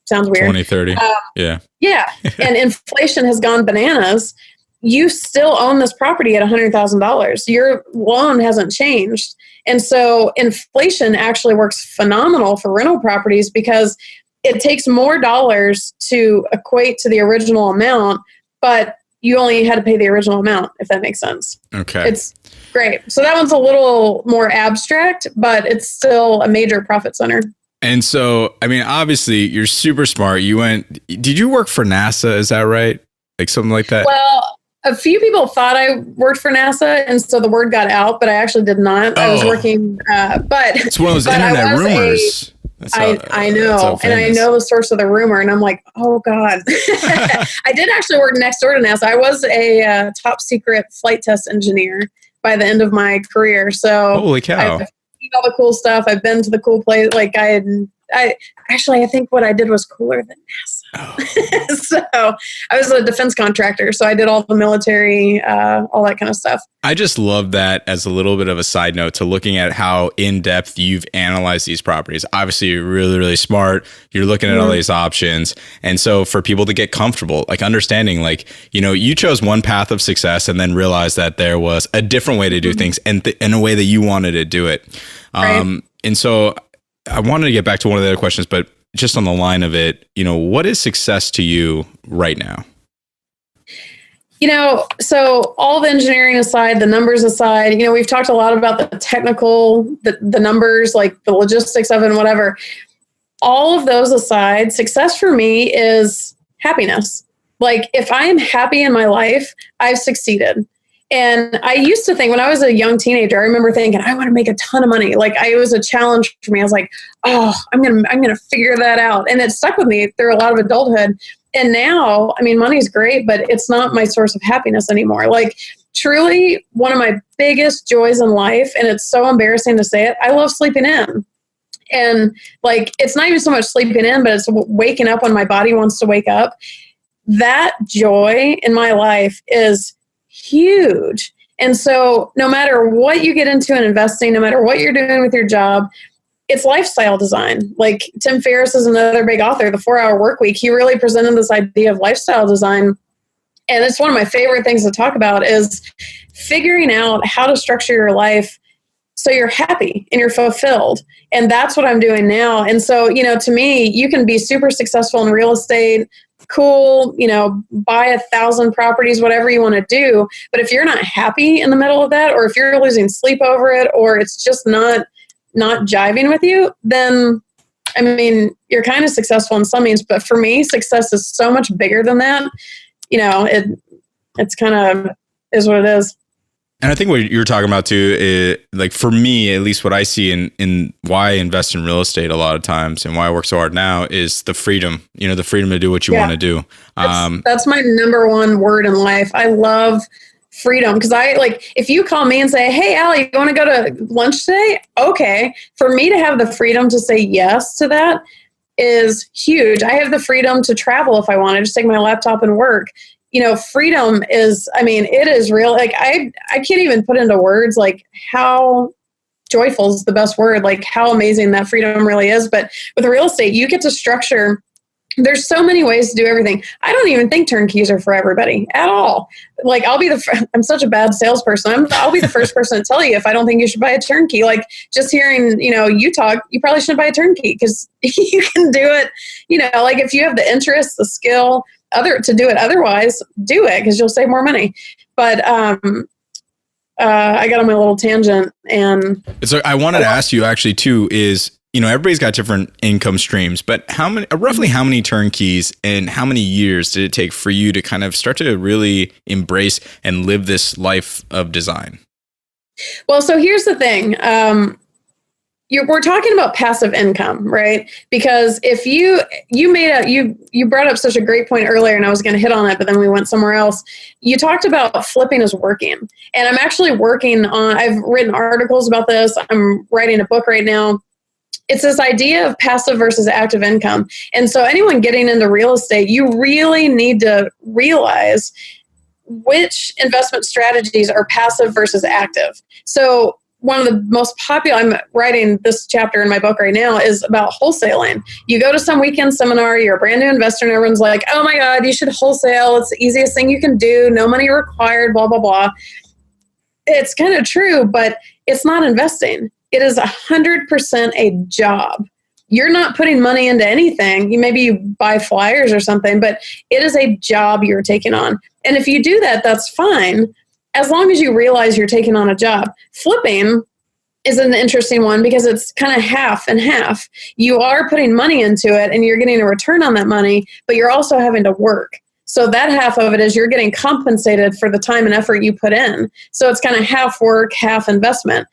Sounds weird. 2030. Yeah. Yeah. And inflation has gone bananas. You still own this property at $100,000. Your loan hasn't changed. And so inflation actually works phenomenal for rental properties because it takes more dollars to equate to the original amount, but you only had to pay the original amount, if that makes sense. Okay. It's great. So that one's a little more abstract, but it's still a major profit center. And so, I mean, obviously you're super smart. Did you work for NASA? Is that right? Like something like that? Well, a few people thought I worked for NASA, and so the word got out, but I actually did not. I was working, but it's one of those internet rumors. I know, and I know the source of the rumor, and I'm like, oh God. I did actually work next door to NASA. I was a top secret flight test engineer by the end of my career. So holy cow! I've seen all the cool stuff. I've been to the cool place. Like I think what I did was cooler than NASA. Oh. So I was a defense contractor, so I did all the military, all that kind of stuff. I just love that as a little bit of a side note to looking at how in depth you've analyzed these properties. Obviously, you're really, really smart. You're looking at all these options. And so for people to get comfortable, like understanding, like, you chose one path of success and then realized that there was a different way to do things and in a way that you wanted to do it. Right. And so I wanted to get back to one of the other questions, but just on the line of it, what is success to you right now? So all the engineering aside, the numbers aside, we've talked a lot about the technical, the numbers, like the logistics of it and whatever. All of those aside, success for me is happiness. Like if I am happy in my life, I've succeeded. And I used to think when I was a young teenager, I remember thinking, I want to make a ton of money. Like it was a challenge for me. I was like, oh, I'm going to figure that out. And it stuck with me through a lot of adulthood. And now, I mean, money's great, but it's not my source of happiness anymore. Like truly one of my biggest joys in life, and it's so embarrassing to say it, I love sleeping in. And like, it's not even so much sleeping in, but it's waking up when my body wants to wake up. That joy in my life is huge. And so no matter what you get into in investing, no matter what you're doing with your job, it's lifestyle design. Like Tim Ferriss is another big author, The 4-Hour Workweek. He really presented this idea of lifestyle design. And it's one of my favorite things to talk about is figuring out how to structure your life so you're happy and you're fulfilled. And that's what I'm doing now. And so, to me, you can be super successful in real estate, cool, buy 1,000 properties, whatever you want to do. But if you're not happy in the middle of that, or if you're losing sleep over it, or it's just not jiving with you, then, you're kind of successful in some means. But for me, success is so much bigger than that. It's kind of is what it is. And I think what you're talking about too is, like, for me, at least what I see in why I invest in real estate a lot of times and why I work so hard now is the freedom, the freedom to do what you want to do. That's my number one word in life. I love freedom, because if you call me and say, hey, Allie, you want to go to lunch today? Okay. For me to have the freedom to say yes to that is huge. I have the freedom to travel if I want. I just take my laptop and work. Freedom is, it is real. Like I can't even put into words like how joyful is the best word, like how amazing that freedom really is. But with real estate, you get to structure. There's so many ways to do everything. I don't even think turnkeys are for everybody at all. Like I'm such a bad salesperson. I'll be the first person to tell you if I don't think you should buy a turnkey. Like just hearing, you talk, you probably shouldn't buy a turnkey because you can do it, like if you have the interest, the skill, to do it otherwise, do it because you'll save more money. But I got on my little tangent. And so I wanted to ask you actually too is, everybody's got different income streams, but roughly how many turnkeys and how many years did it take for you to kind of start to really embrace and live this life of design? Well, so here's the thing. We're talking about passive income, right? Because if you brought up such a great point earlier, and I was going to hit on it, but then we went somewhere else. You talked about flipping as working, and I'm actually working on. I've written articles about this. I'm writing a book right now. It's this idea of passive versus active income, and so anyone getting into real estate, you really need to realize which investment strategies are passive versus active. So one of the most popular, I'm writing this chapter in my book right now, is about wholesaling. You go to some weekend seminar, you're a brand new investor, and everyone's like, oh my God, you should wholesale. It's the easiest thing you can do. No money required, blah, blah, blah. It's kind of true, but it's not investing. It is 100% a job. You're not putting money into anything. Maybe you buy flyers or something, but it is a job you're taking on. And if you do that, that's fine, as long as you realize you're taking on a job. Flipping is an interesting one because it's kind of half and half. You are putting money into it and you're getting a return on that money, but you're also having to work. So that half of it is you're getting compensated for the time and effort you put in. So it's kind of half work, half investment.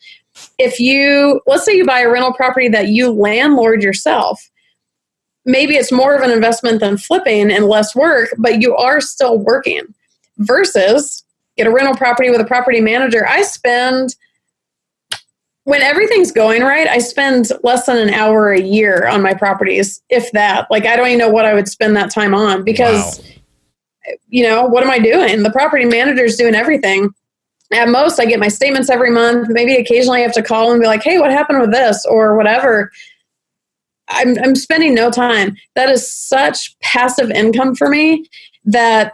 Let's say you buy a rental property that you landlord yourself, maybe it's more of an investment than flipping and less work, but you are still working. Versus get a rental property with a property manager. When everything's going right, I spend less than an hour a year on my properties, if that. Like, I don't even know what I would spend that time on because, what am I doing? The property manager's doing everything. At most, I get my statements every month. Maybe occasionally I have to call and be like, hey, what happened with this or whatever. I'm spending no time. That is such passive income for me that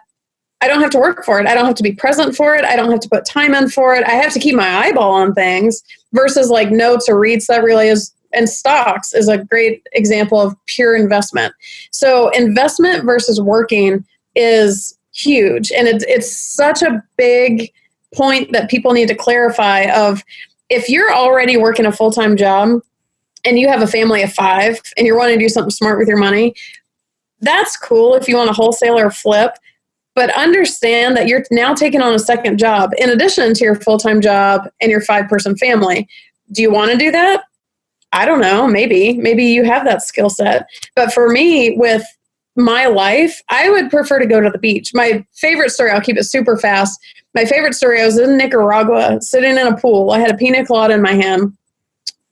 I don't have to work for it. I don't have to be present for it. I don't have to put time in for it. I have to keep my eyeball on things versus like notes or REITs. That really is, and stocks is a great example of pure investment. So investment versus working is huge. And it's such a big point that people need to clarify of if you're already working a full-time job and you have a family of 5 and you're wanting to do something smart with your money, that's cool if you want to wholesale or flip. But understand that you're now taking on a second job in addition to your full-time job and your 5-person family. Do you want to do that? I don't know. Maybe you have that skill set. But for me, with my life, I would prefer to go to the beach. My favorite story, I'll keep it super fast. My favorite story, I was in Nicaragua sitting in a pool. I had a pina colada in my hand.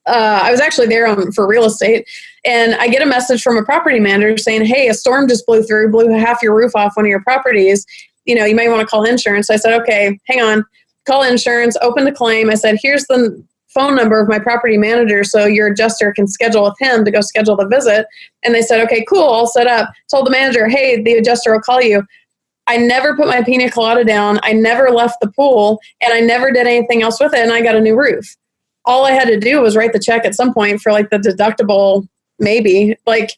I was actually there for real estate. And I get a message from a property manager saying, hey, a storm just blew half your roof off one of your properties. You may want to call insurance. I said, okay, hang on. call insurance, opened a claim. I said, here's the phone number of my property manager so your adjuster can schedule with him to go schedule the visit. And they said, okay, cool, all set up. Told the manager, hey, the adjuster will call you. I never put my pina colada down. I never left the pool, and I never did anything else with it, and I got a new roof. All I had to do was write the check at some point for like the deductible, maybe. Like,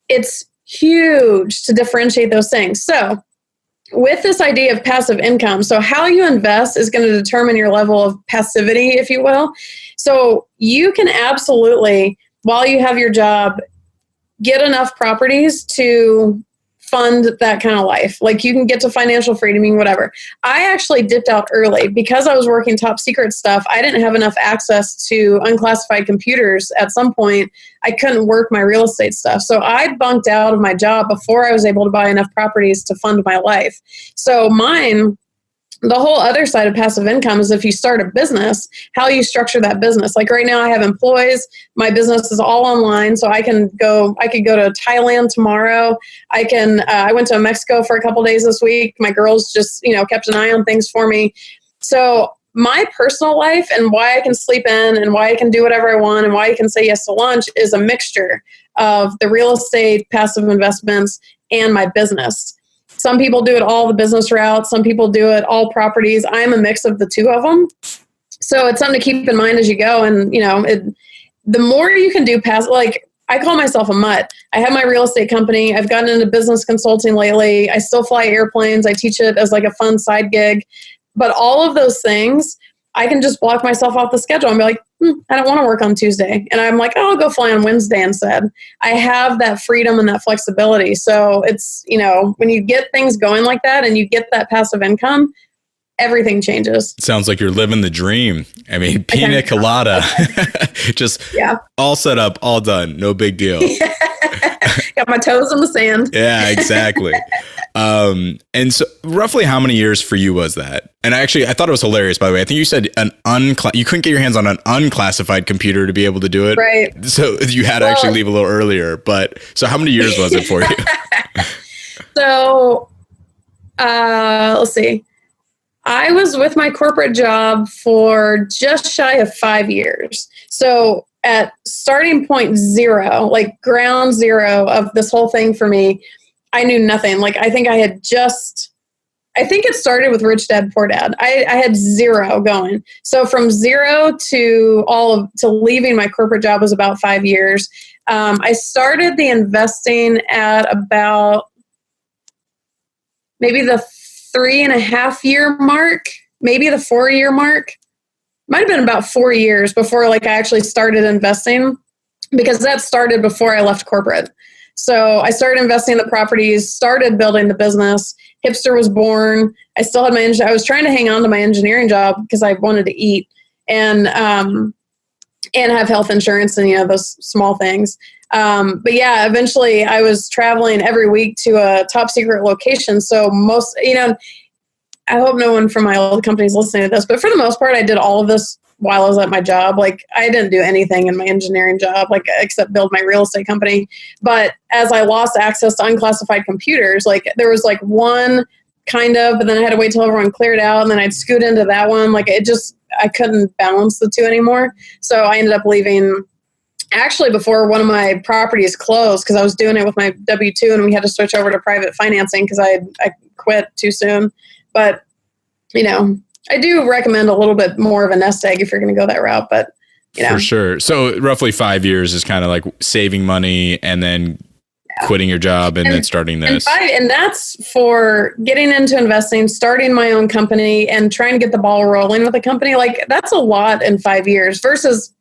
it's huge to differentiate those things. So with this idea of passive income, so how you invest is going to determine your level of passivity, if you will. So you can absolutely, while you have your job, get enough properties to fund that kind of life. Like, you can get to financial freedom, whatever. I actually dipped out early because I was working top secret stuff. I didn't have enough access to unclassified computers. At some point, I couldn't work my real estate stuff. So I bunked out of my job before I was able to buy enough properties to fund my life. So the whole other side of passive income is if you start a business, how you structure that business. Like right now I have employees, my business is all online. So I could go to Thailand tomorrow. I went to Mexico for a couple days this week. My girls just, kept an eye on things for me. So my personal life and why I can sleep in and why I can do whatever I want and why I can say yes to lunch is a mixture of the real estate, passive investments, and my business. Some people do it all the business route. Some people do it all properties. I'm a mix of the two of them. So it's something to keep in mind as you go. And, the more you can do like I call myself a mutt. I have my real estate company. I've gotten into business consulting lately. I still fly airplanes. I teach it as like a fun side gig. But all of those things, I can just block myself off the schedule and be like, I don't want to work on Tuesday. And I'm like, I'll go fly on Wednesday instead. I have that freedom and that flexibility. So it's, when you get things going like that and you get that passive income, everything changes. Sounds like you're living the dream. I mean, pina colada, just all set up, all done. No big deal. Got my toes in the sand. Yeah, exactly. And so roughly how many years for you was that? And I thought it was hilarious, by the way. I think you said you couldn't get your hands on an unclassified computer to be able to do it. Right. So you had to actually leave a little earlier, so how many years was it for you? So, let's see. I was with my corporate job for just shy of 5 years. So at starting point zero, like ground zero of this whole thing for me, I knew nothing. Like, I think it started with Rich Dad, Poor Dad. I had zero going. So from zero to leaving my corporate job was about 5 years. I started the investing at about maybe the 3.5 year mark, maybe the 4 year mark. Might have been about 4 years before I actually started investing, because that started before I left corporate. So I started investing in the properties, started building the business. Hipster was born. I still had I was trying to hang on to my engineering job because I wanted to eat and have health insurance and, those small things. But yeah, eventually I was traveling every week to a top secret location. So most, I hope no one from my old company is listening to this, but for the most part, I did all of this while I was at my job. Like, I didn't do anything in my engineering job, except build my real estate company. But as I lost access to unclassified computers, there was one kind of, but then I had to wait till everyone cleared out, and then I'd scoot into that one. I couldn't balance the two anymore. So I ended up leaving actually before one of my properties closed, because I was doing it with my W-2 and we had to switch over to private financing because I quit too soon. But, I do recommend a little bit more of a nest egg if you're going to go that route, but For sure. So roughly 5 years is kind of like saving money and then quitting your job and then starting this. And that's for getting into investing, starting my own company and trying to get the ball rolling with the company. That's a lot in 5 years versus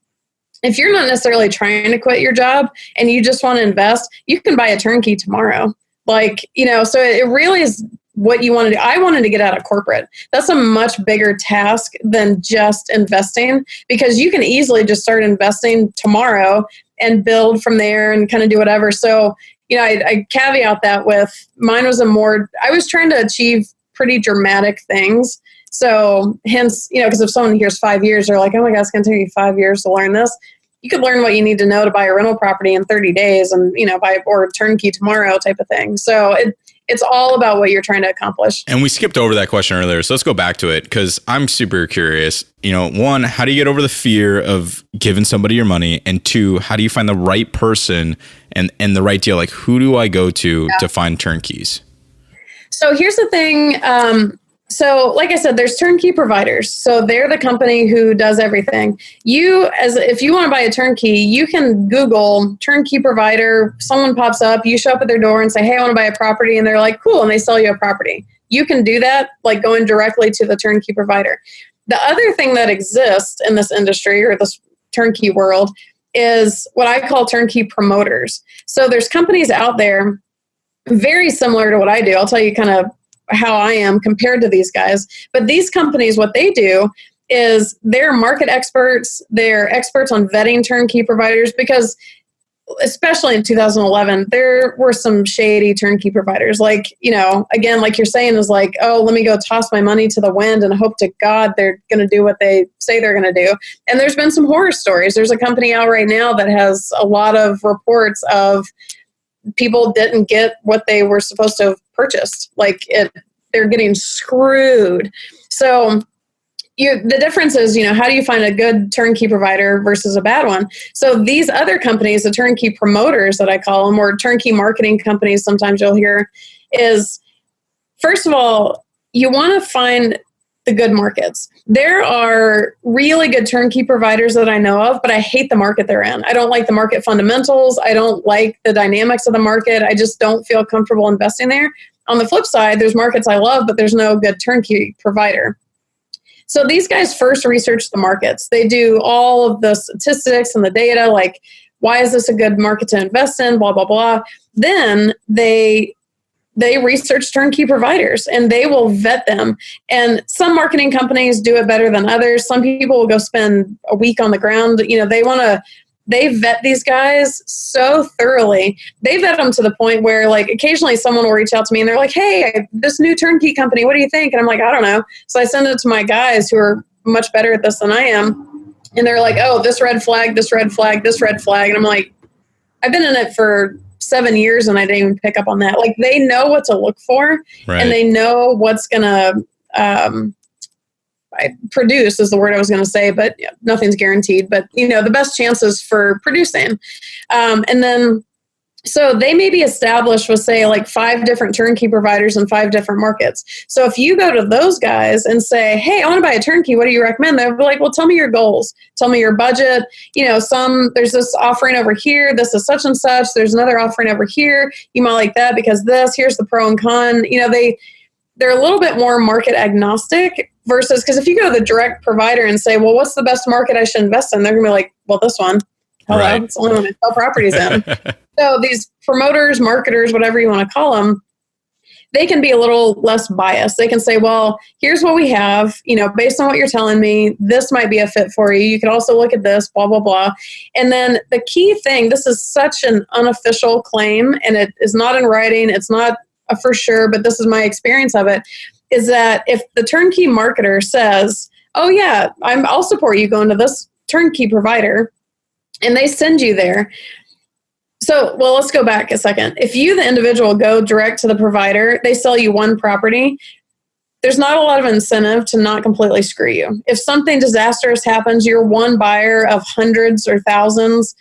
if you're not necessarily trying to quit your job and you just want to invest, you can buy a turnkey tomorrow. So it really is what you want to do. I wanted to get out of corporate. That's a much bigger task than just investing, because you can easily just start investing tomorrow and build from there and kind of do whatever. So, I caveat that with mine was I was trying to achieve pretty dramatic things. So hence, because if someone hears 5 years, they're like, oh my God, it's going to take you 5 years to learn this. You could learn what you need to know to buy a rental property in 30 days and, buy or turnkey tomorrow type of thing. So It's all about what you're trying to accomplish. And we skipped over that question earlier, so let's go back to it because I'm super curious. One, how do you get over the fear of giving somebody your money? And two, how do you find the right person and the right deal? Like, who do I go to find turnkeys? So here's the thing. So like I said, there's turnkey providers. So they're the company who does everything. If you want to buy a turnkey, you can Google turnkey provider. Someone pops up, you show up at their door and say, hey, I want to buy a property. And they're like, cool. And they sell you a property. You can do that, like going directly to the turnkey provider. The other thing that exists in this industry or this turnkey world is what I call turnkey promoters. So there's companies out there very similar to what I do. I'll tell you kind of how I am compared to these guys. But these companies, what they do is they're market experts. They're experts on vetting turnkey providers because especially in 2011, there were some shady turnkey providers. Like, again, like you're saying is like, oh, let me go toss my money to the wind and hope to God they're going to do what they say they're going to do. And there's been some horror stories. There's a company out right now that has a lot of reports of people didn't get what they were supposed to have purchased. They're getting screwed. So the difference is, how do you find a good turnkey provider versus a bad one? So these other companies, the turnkey promoters that I call them, or turnkey marketing companies, sometimes you'll hear, is first of all, you want to find the good markets. There are really good turnkey providers that I know of, but I hate the market they're in. I don't like the market fundamentals. I don't like the dynamics of the market. I just don't feel comfortable investing there. On the flip side, there's markets I love, but there's no good turnkey provider. So these guys first research the markets. They do all of the statistics and the data, like why is this a good market to invest in, blah, blah, blah. Then they research turnkey providers and they will vet them. And some marketing companies do it better than others. Some people will go spend a week on the ground. They vet these guys so thoroughly. They vet them to the point where occasionally someone will reach out to me and they're like, hey, this new turnkey company, what do you think? And I'm like, I don't know. So I send it to my guys who are much better at this than I am. And they're like, oh, this red flag, this red flag, this red flag. And I'm like, I've been in it for 7 years and I didn't even pick up on that. They know what to look for, right. And they know what's going to produce is the word I was going to say, but nothing's guaranteed. But, the best chances for producing. And then, so they may be established with, say, 5 different turnkey providers in 5 different markets. So if you go to those guys and say, hey, I want to buy a turnkey, what do you recommend? They'll be like, well, tell me your goals. Tell me your budget. There's this offering over here. This is such and such. There's another offering over here. You might like that because here's the pro and con. They're a little bit more market agnostic versus, because if you go to the direct provider and say, well, what's the best market I should invest in? They're going to be like, well, this one. Hello, right. It's the only one I sell properties in. So these promoters, marketers, whatever you want to call them, they can be a little less biased. They can say, well, here's what we have, based on what you're telling me, this might be a fit for you. You can also look at this, blah, blah, blah. And then the key thing, this is such an unofficial claim, and it is not in writing. It's not a for sure, but this is my experience of it, is that if the turnkey marketer says, oh yeah, I'll support you going to this turnkey provider, and they send you there. So, well, let's go back a second. If you, the individual, go direct to the provider, they sell you one property, there's not a lot of incentive to not completely screw you. If something disastrous happens, you're one buyer of hundreds or thousands,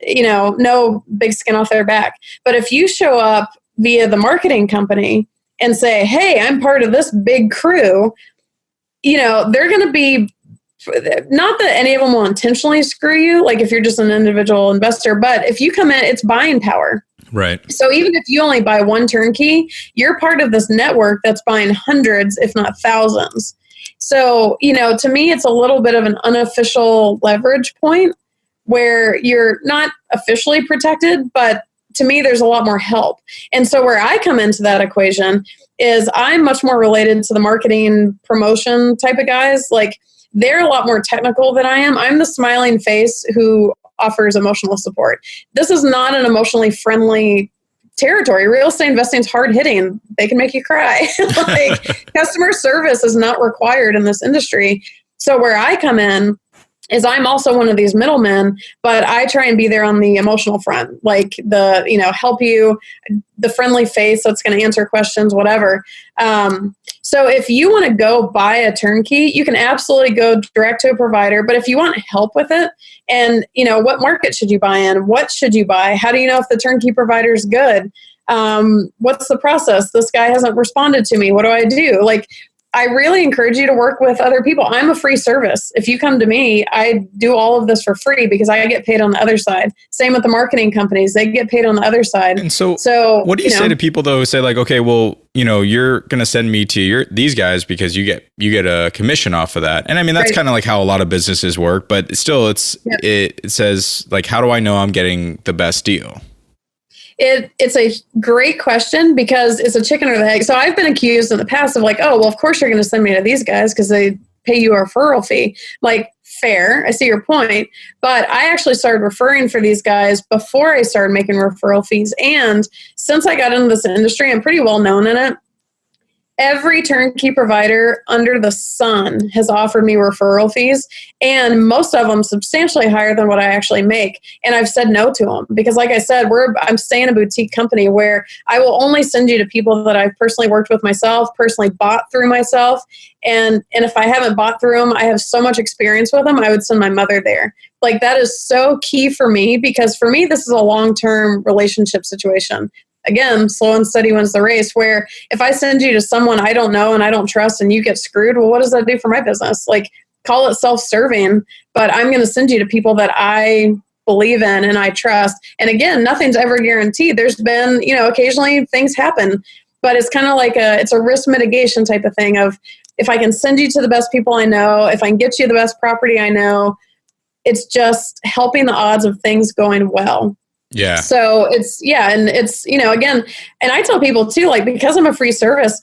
no big skin off their back. But if you show up via the marketing company and say, hey, I'm part of this big crew, they're going to be, not that any of them will intentionally screw you, like if you're just an individual investor, but if you come in, it's buying power. Right. So even if you only buy one turnkey, you're part of this network that's buying hundreds, if not thousands. So, to me, it's a little bit of an unofficial leverage point where you're not officially protected, but to me, there's a lot more help. And so where I come into that equation is I'm much more related to the marketing promotion type of guys. They're a lot more technical than I am. I'm the smiling face who offers emotional support. This is not an emotionally friendly territory. Real estate investing is hard hitting. They can make you cry. Customer service is not required in this industry. So where I come in is I'm also one of these middlemen, but I try and be there on the emotional front, like help you, the friendly face that's going to answer questions, whatever. So if you want to go buy a turnkey, you can absolutely go direct to a provider. But if you want help with it, and what market should you buy in? What should you buy? How do you know if the turnkey provider is good? What's the process? This guy hasn't responded to me. What do I do? Like, I really encourage you to work with other people. I'm a free service. If you come to me, I do all of this for free because I get paid on the other side. Same with the marketing companies. They get paid on the other side. And so what do you say to people though who say like, okay, well, you're going to send me to these guys because you get a commission off of that. And I mean, that's kind of like how a lot of businesses work, but still it says like, how do I know I'm getting the best deal? It's a great question because it's a chicken or the egg. So I've been accused in the past of like, oh, well, of course you're going to send me to these guys because they pay you a referral fee. Like, fair. I see your point. But I actually started referring for these guys before I started making referral fees. And since I got into this industry, I'm pretty well known in it. Every turnkey provider under the sun has offered me referral fees, and most of them substantially higher than what I actually make. And I've said no to them because, like I said, I'm staying a boutique company where I will only send you to people that I've personally worked with myself, personally bought through myself. And if I haven't bought through them, I have so much experience with them, I would send my mother there. Like, that is so key for me because for me, this is a long-term relationship situation. Again, slow and steady wins the race, where if I send you to someone I don't know and I don't trust and you get screwed, well, what does that do for my business? Like, call it self-serving, but I'm going to send you to people that I believe in and I trust. And again, nothing's ever guaranteed. There's been, occasionally things happen, but it's kind of like it's a risk mitigation type of thing of, if I can send you to the best people I know, if I can get you the best property I know, it's just helping the odds of things going well. Yeah. So it's, again, and I tell people too, like, because I'm a free service,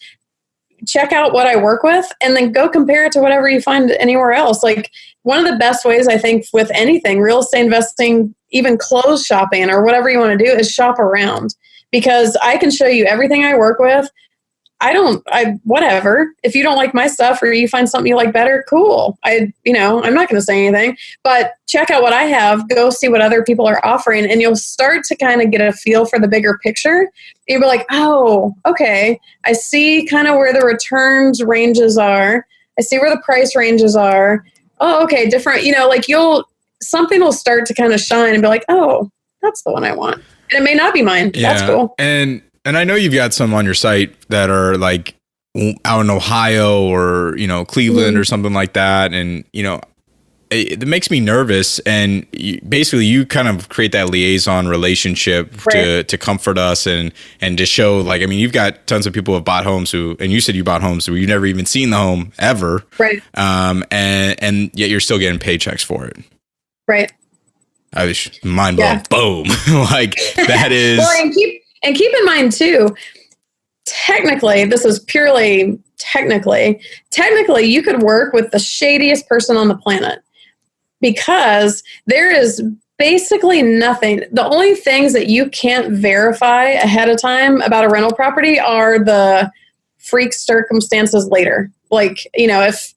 check out what I work with and then go compare it to whatever you find anywhere else. Like, one of the best ways I think with anything, real estate investing, even clothes shopping or whatever you want to do, is shop around, because I can show you everything I work with. Whatever. If you don't like my stuff or you find something you like better, cool. I'm not going to say anything, but check out what I have, go see what other people are offering, and you'll start to kind of get a feel for the bigger picture. You'll be like, oh, okay. I see kind of where the returns ranges are. I see where the price ranges are. Oh, okay. Different, something will start to kind of shine and be like, oh, that's the one I want. And it may not be mine. Yeah. That's cool. And I know you've got some on your site that are like out in Ohio or, Cleveland or something like that. And, it makes me nervous. And basically you kind of create that liaison relationship to comfort us and to show, like, I mean, you've got tons of people who have bought homes and you said you bought homes where you've never even seen the home ever. Right. And yet you're still getting paychecks for it. Right. I was mind blown. Yeah. Boom. Like, that is. Well, and keep in mind, too, technically, this is purely technically, you could work with the shadiest person on the planet, because there is basically nothing. The only things that you can't verify ahead of time about a rental property are the freak circumstances later. Like, if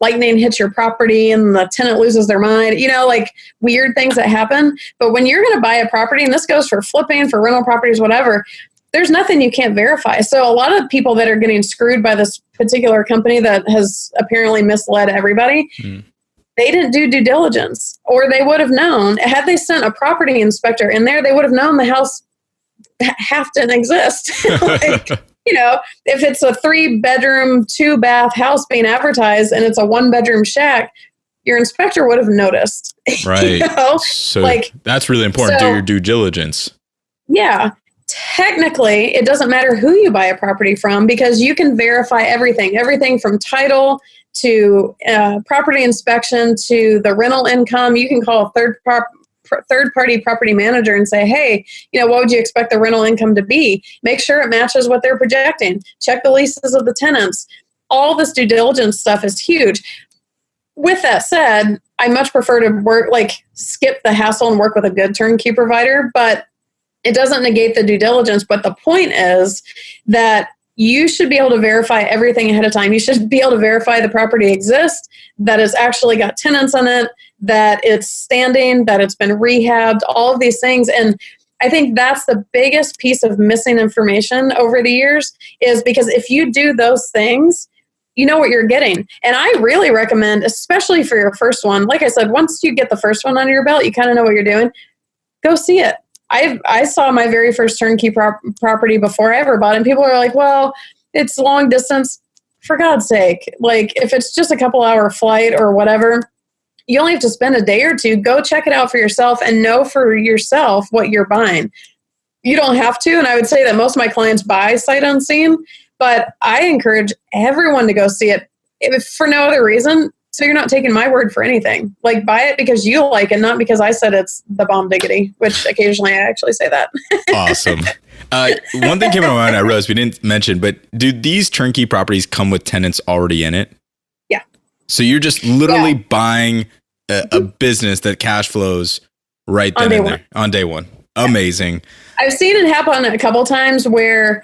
lightning hits your property and the tenant loses their mind, like weird things that happen. But when you're going to buy a property, and this goes for flipping, for rental properties, whatever, there's nothing you can't verify. So a lot of people that are getting screwed by this particular company that has apparently misled everybody, they didn't do due diligence, or they would have known. Had they sent a property inspector in there, they would have known the house half didn't exist. If it's a 3-bedroom, 2-bath house being advertised and it's a 1-bedroom shack, your inspector would have noticed. Right. So that's really important. Do your due diligence. Yeah. Technically, it doesn't matter who you buy a property from, because you can verify everything from title to property inspection to the rental income. You can call a third-party property manager and say, hey, what would you expect the rental income to be? Make sure it matches what they're projecting. Check the leases of the tenants. All this due diligence stuff is huge. With that said, I much prefer to skip the hassle and work with a good turnkey provider, but it doesn't negate the due diligence. But the point is that you should be able to verify everything ahead of time. You should be able to verify the property exists, that it's actually got tenants in it, that it's standing, that it's been rehabbed, all of these things. And I think that's the biggest piece of missing information over the years, is because if you do those things, you know what you're getting. And I really recommend, especially for your first one, like I said, once you get the first one under your belt, you kind of know what you're doing. Go see it. I saw my very first turnkey property before I ever bought it. And people are like, well, it's long distance. For God's sake, like if it's just a couple hour flight or whatever, you only have to spend a day or two. Go check it out for yourself and know for yourself what you're buying. You don't have to. And I would say that most of my clients buy sight unseen, but I encourage everyone to go see it if for no other reason. So you're not taking my word for anything. Like, buy it because you like it, not because I said it's the bomb diggity, which occasionally I actually say that. Awesome. One thing came to my mind I realized we didn't mention, but do these turnkey properties come with tenants already in it? Yeah. So you're just literally buying a business that cash flows right then and there on day one. Amazing. I've seen it happen a couple times where,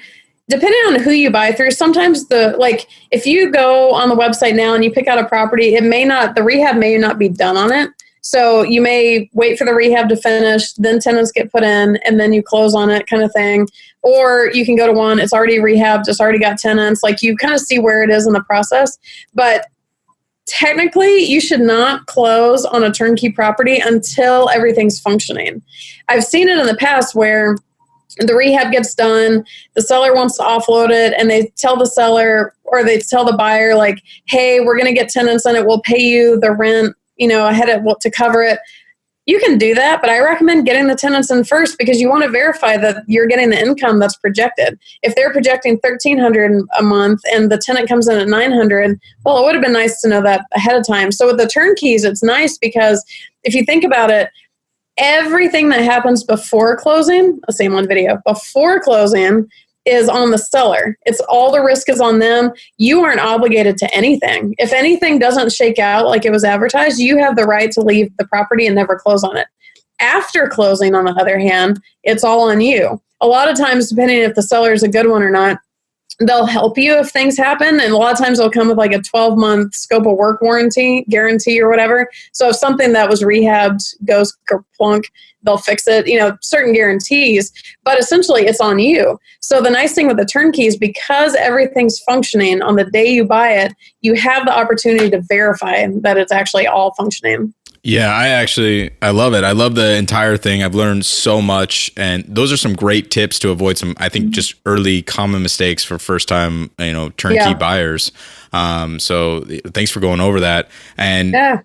depending on who you buy through, sometimes if you go on the website now and you pick out a property, the rehab may not be done on it. So you may wait for the rehab to finish, then tenants get put in, and then you close on it, kind of thing. Or you can go to one, it's already rehabbed, it's already got tenants. Like, you kind of see where it is in the process. But technically, you should not close on a turnkey property until everything's functioning. I've seen it in the past where the rehab gets done, the seller wants to offload it, and they tell the seller, or they tell the buyer, like, hey, we're going to get tenants in it, we'll pay you the rent, ahead of to cover it. You can do that, but I recommend getting the tenants in first, because you want to verify that you're getting the income that's projected. If they're projecting $1,300 a month and the tenant comes in at $900, well, it would have been nice to know that ahead of time. So with the turnkeys, it's nice because if you think about it, everything that happens before closing, same on video, before closing is on the seller. It's all the risk is on them. You aren't obligated to anything. If anything doesn't shake out like it was advertised, you have the right to leave the property and never close on it. After closing, on the other hand, it's all on you. A lot of times, depending if the seller is a good one or not, they'll help you if things happen. And a lot of times they'll come with like a 12-month scope of work guarantee or whatever. So if something that was rehabbed goes plunk, they'll fix it, certain guarantees, but essentially it's on you. So the nice thing with the turnkey is, because everything's functioning on the day you buy it, you have the opportunity to verify that it's actually all functioning. Yeah, I love it. I love the entire thing. I've learned so much, and those are some great tips to avoid some, I think, just early common mistakes for first time, turnkey buyers. So thanks for going over that. And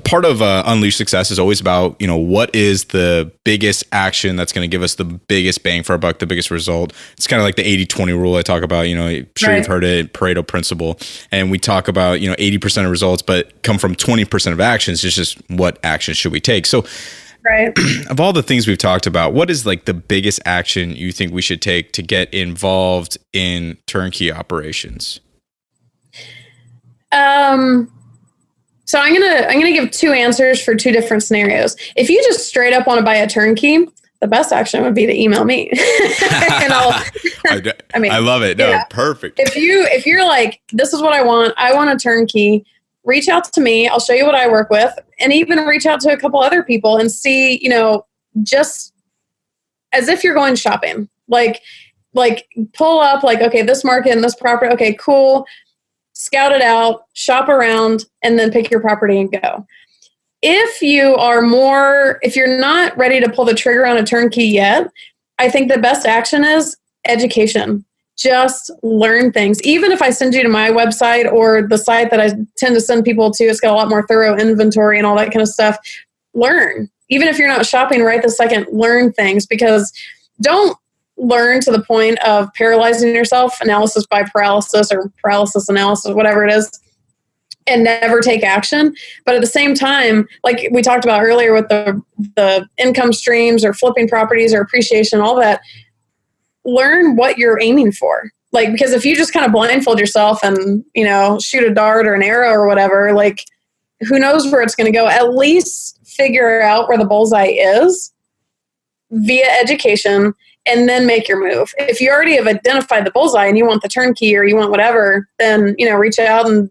part of Unleash Success is always about, what is the biggest action that's going to give us the biggest bang for our buck, the biggest result. It's kind of like the 80-20 rule I talk about, sure you've heard it, Pareto principle. And we talk about, 80% of results, but come from 20% of actions. It's just what action should we take? So of all the things we've talked about, what is like the biggest action you think we should take to get involved in turnkey operations? So I'm gonna give two answers for two different scenarios. If you just straight up want to buy a turnkey, the best action would be to email me. And I love it. No, perfect. If you're like, this is what I want a turnkey, reach out to me. I'll show you what I work with, and even reach out to a couple other people and see, just as if you're going shopping, like pull up, like, okay, this market and this property. Okay, cool. Scout it out, shop around, and then pick your property and go. If you're not ready to pull the trigger on a turnkey yet, I think the best action is education. Just learn things. Even if I send you to my website or the site that I tend to send people to, it's got a lot more thorough inventory and all that kind of stuff. Learn. Even if you're not shopping right this second, learn things, because don't learn to the point of paralyzing yourself, analysis by paralysis or paralysis analysis, whatever it is, and never take action. But at the same time, like we talked about earlier with the income streams or flipping properties or appreciation, all that, learn what you're aiming for. Like, because if you just kind of blindfold yourself and, shoot a dart or an arrow or whatever, like, who knows where it's going to go? At least figure out where the bullseye is via education, and then make your move. If you already have identified the bullseye and you want the turnkey or you want whatever, then, reach out and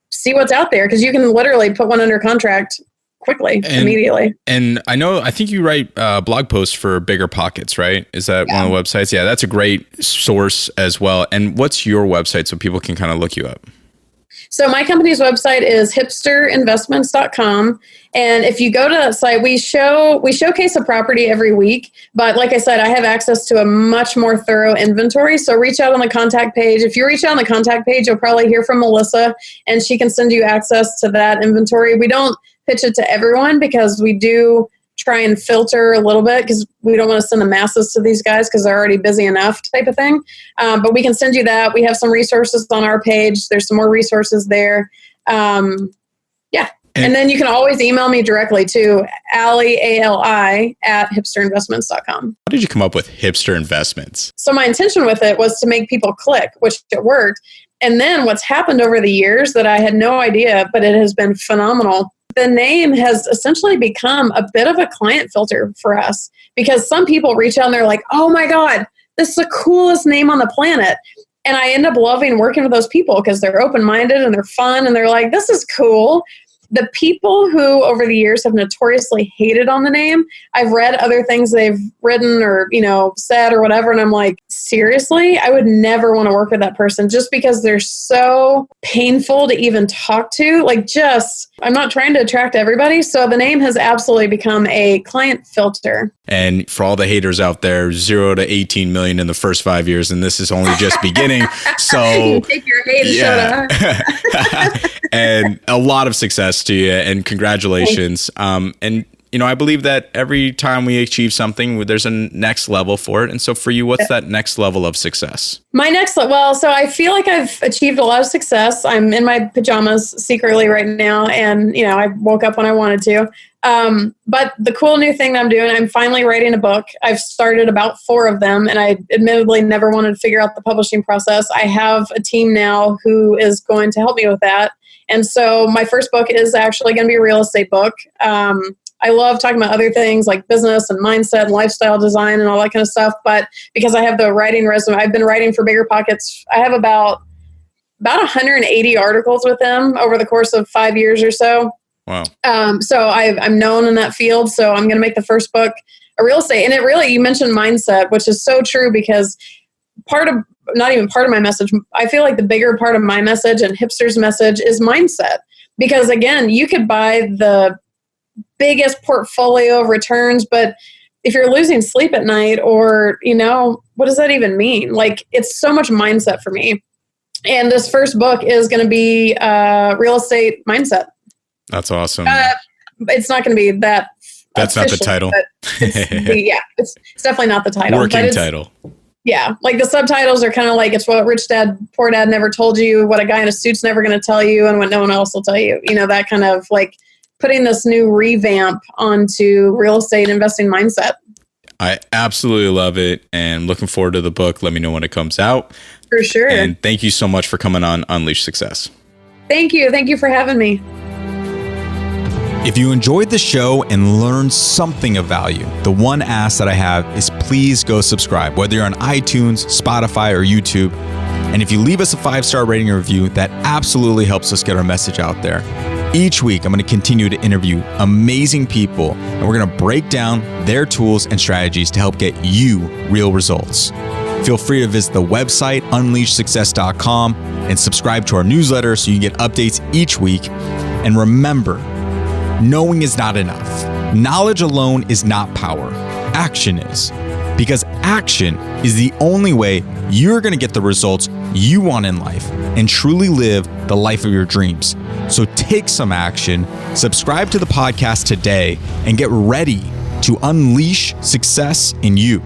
see what's out there, because you can literally put one under contract quickly, immediately. And I think you write blog posts for Bigger Pockets, right? Is that one of the websites? Yeah, that's a great source as well. And what's your website so people can kind of look you up? So my company's website is hipsterinvestments.com. And if you go to that site, we showcase a property every week. But like I said, I have access to a much more thorough inventory. So reach out on the contact page. If you reach out on the contact page, you'll probably hear from Melissa, and she can send you access to that inventory. We don't pitch it to everyone because we do try and filter a little bit, because we don't want to send the masses to these guys because they're already busy enough, type of thing. But we can send you that. We have some resources on our page. There's some more resources there. And then you can always email me directly to Ali, ALI, at hipsterinvestments.com. How did you come up with Hipster Investments? So my intention with it was to make people click, which it worked. And then what's happened over the years that I had no idea, but it has been phenomenal. The name has essentially become a bit of a client filter for us, because some people reach out and they're like, oh my God, this is the coolest name on the planet. And I end up loving working with those people because they're open-minded and they're fun and they're like, this is cool. The people who over the years have notoriously hated on the name, I've read other things they've written or, said or whatever. And I'm like, seriously? I would never want to work with that person just because they're so painful to even talk to. I'm not trying to attract everybody. So the name has absolutely become a client filter. And for all the haters out there, 0 to 18 million in the first 5 years. And this is only just beginning. So take your hate and shut up. And a lot of success to you, and congratulations. I believe that every time we achieve something, there's a next level for it. And so for you, what's that next level of success? My next level, so I feel like I've achieved a lot of success. I'm in my pajamas secretly right now, and I woke up when I wanted to. But the cool new thing that I'm doing, I'm finally writing a book. I've started about 4 of them, and I admittedly never wanted to figure out the publishing process. I have a team now who is going to help me with that. And so my first book is actually going to be a real estate book. I love talking about other things like business and mindset and lifestyle design and all that kind of stuff. But because I have the writing resume, I've been writing for Bigger Pockets. I have about 180 articles with them over the course of 5 years or so. Wow. So I'm known in that field. So I'm going to make the first book a real estate. And you mentioned mindset, which is so true, because not even part of my message, I feel like the bigger part of my message and Hipster's message is mindset. Because again, you could buy the biggest portfolio of returns, but if you're losing sleep at night, or, what does that even mean? It's so much mindset for me. And this first book is going to be real estate mindset. That's awesome. It's not going to be that. That's not the title. It's definitely not the title. Working title. Yeah. The subtitles are kind of it's what Rich Dad, Poor Dad never told you, what a guy in a suit's never going to tell you, and what no one else will tell you. That kind of putting this new revamp onto real estate investing mindset. I absolutely love it, and looking forward to the book. Let me know when it comes out. For sure. And thank you so much for coming on Unleash Success. Thank you. Thank you for having me. If you enjoyed the show and learned something of value, the one ask that I have is please go subscribe, whether you're on iTunes, Spotify, or YouTube. And if you leave us a 5-star rating or review, that absolutely helps us get our message out there. Each week, I'm going to continue to interview amazing people, and we're going to break down their tools and strategies to help get you real results. Feel free to visit the website, unleashsuccess.com, and subscribe to our newsletter so you can get updates each week. And remember, knowing is not enough. Knowledge alone is not power. Action is. Because action is the only way you're going to get the results you want in life and truly live the life of your dreams. So take some action, subscribe to the podcast today, and get ready to unleash success in you.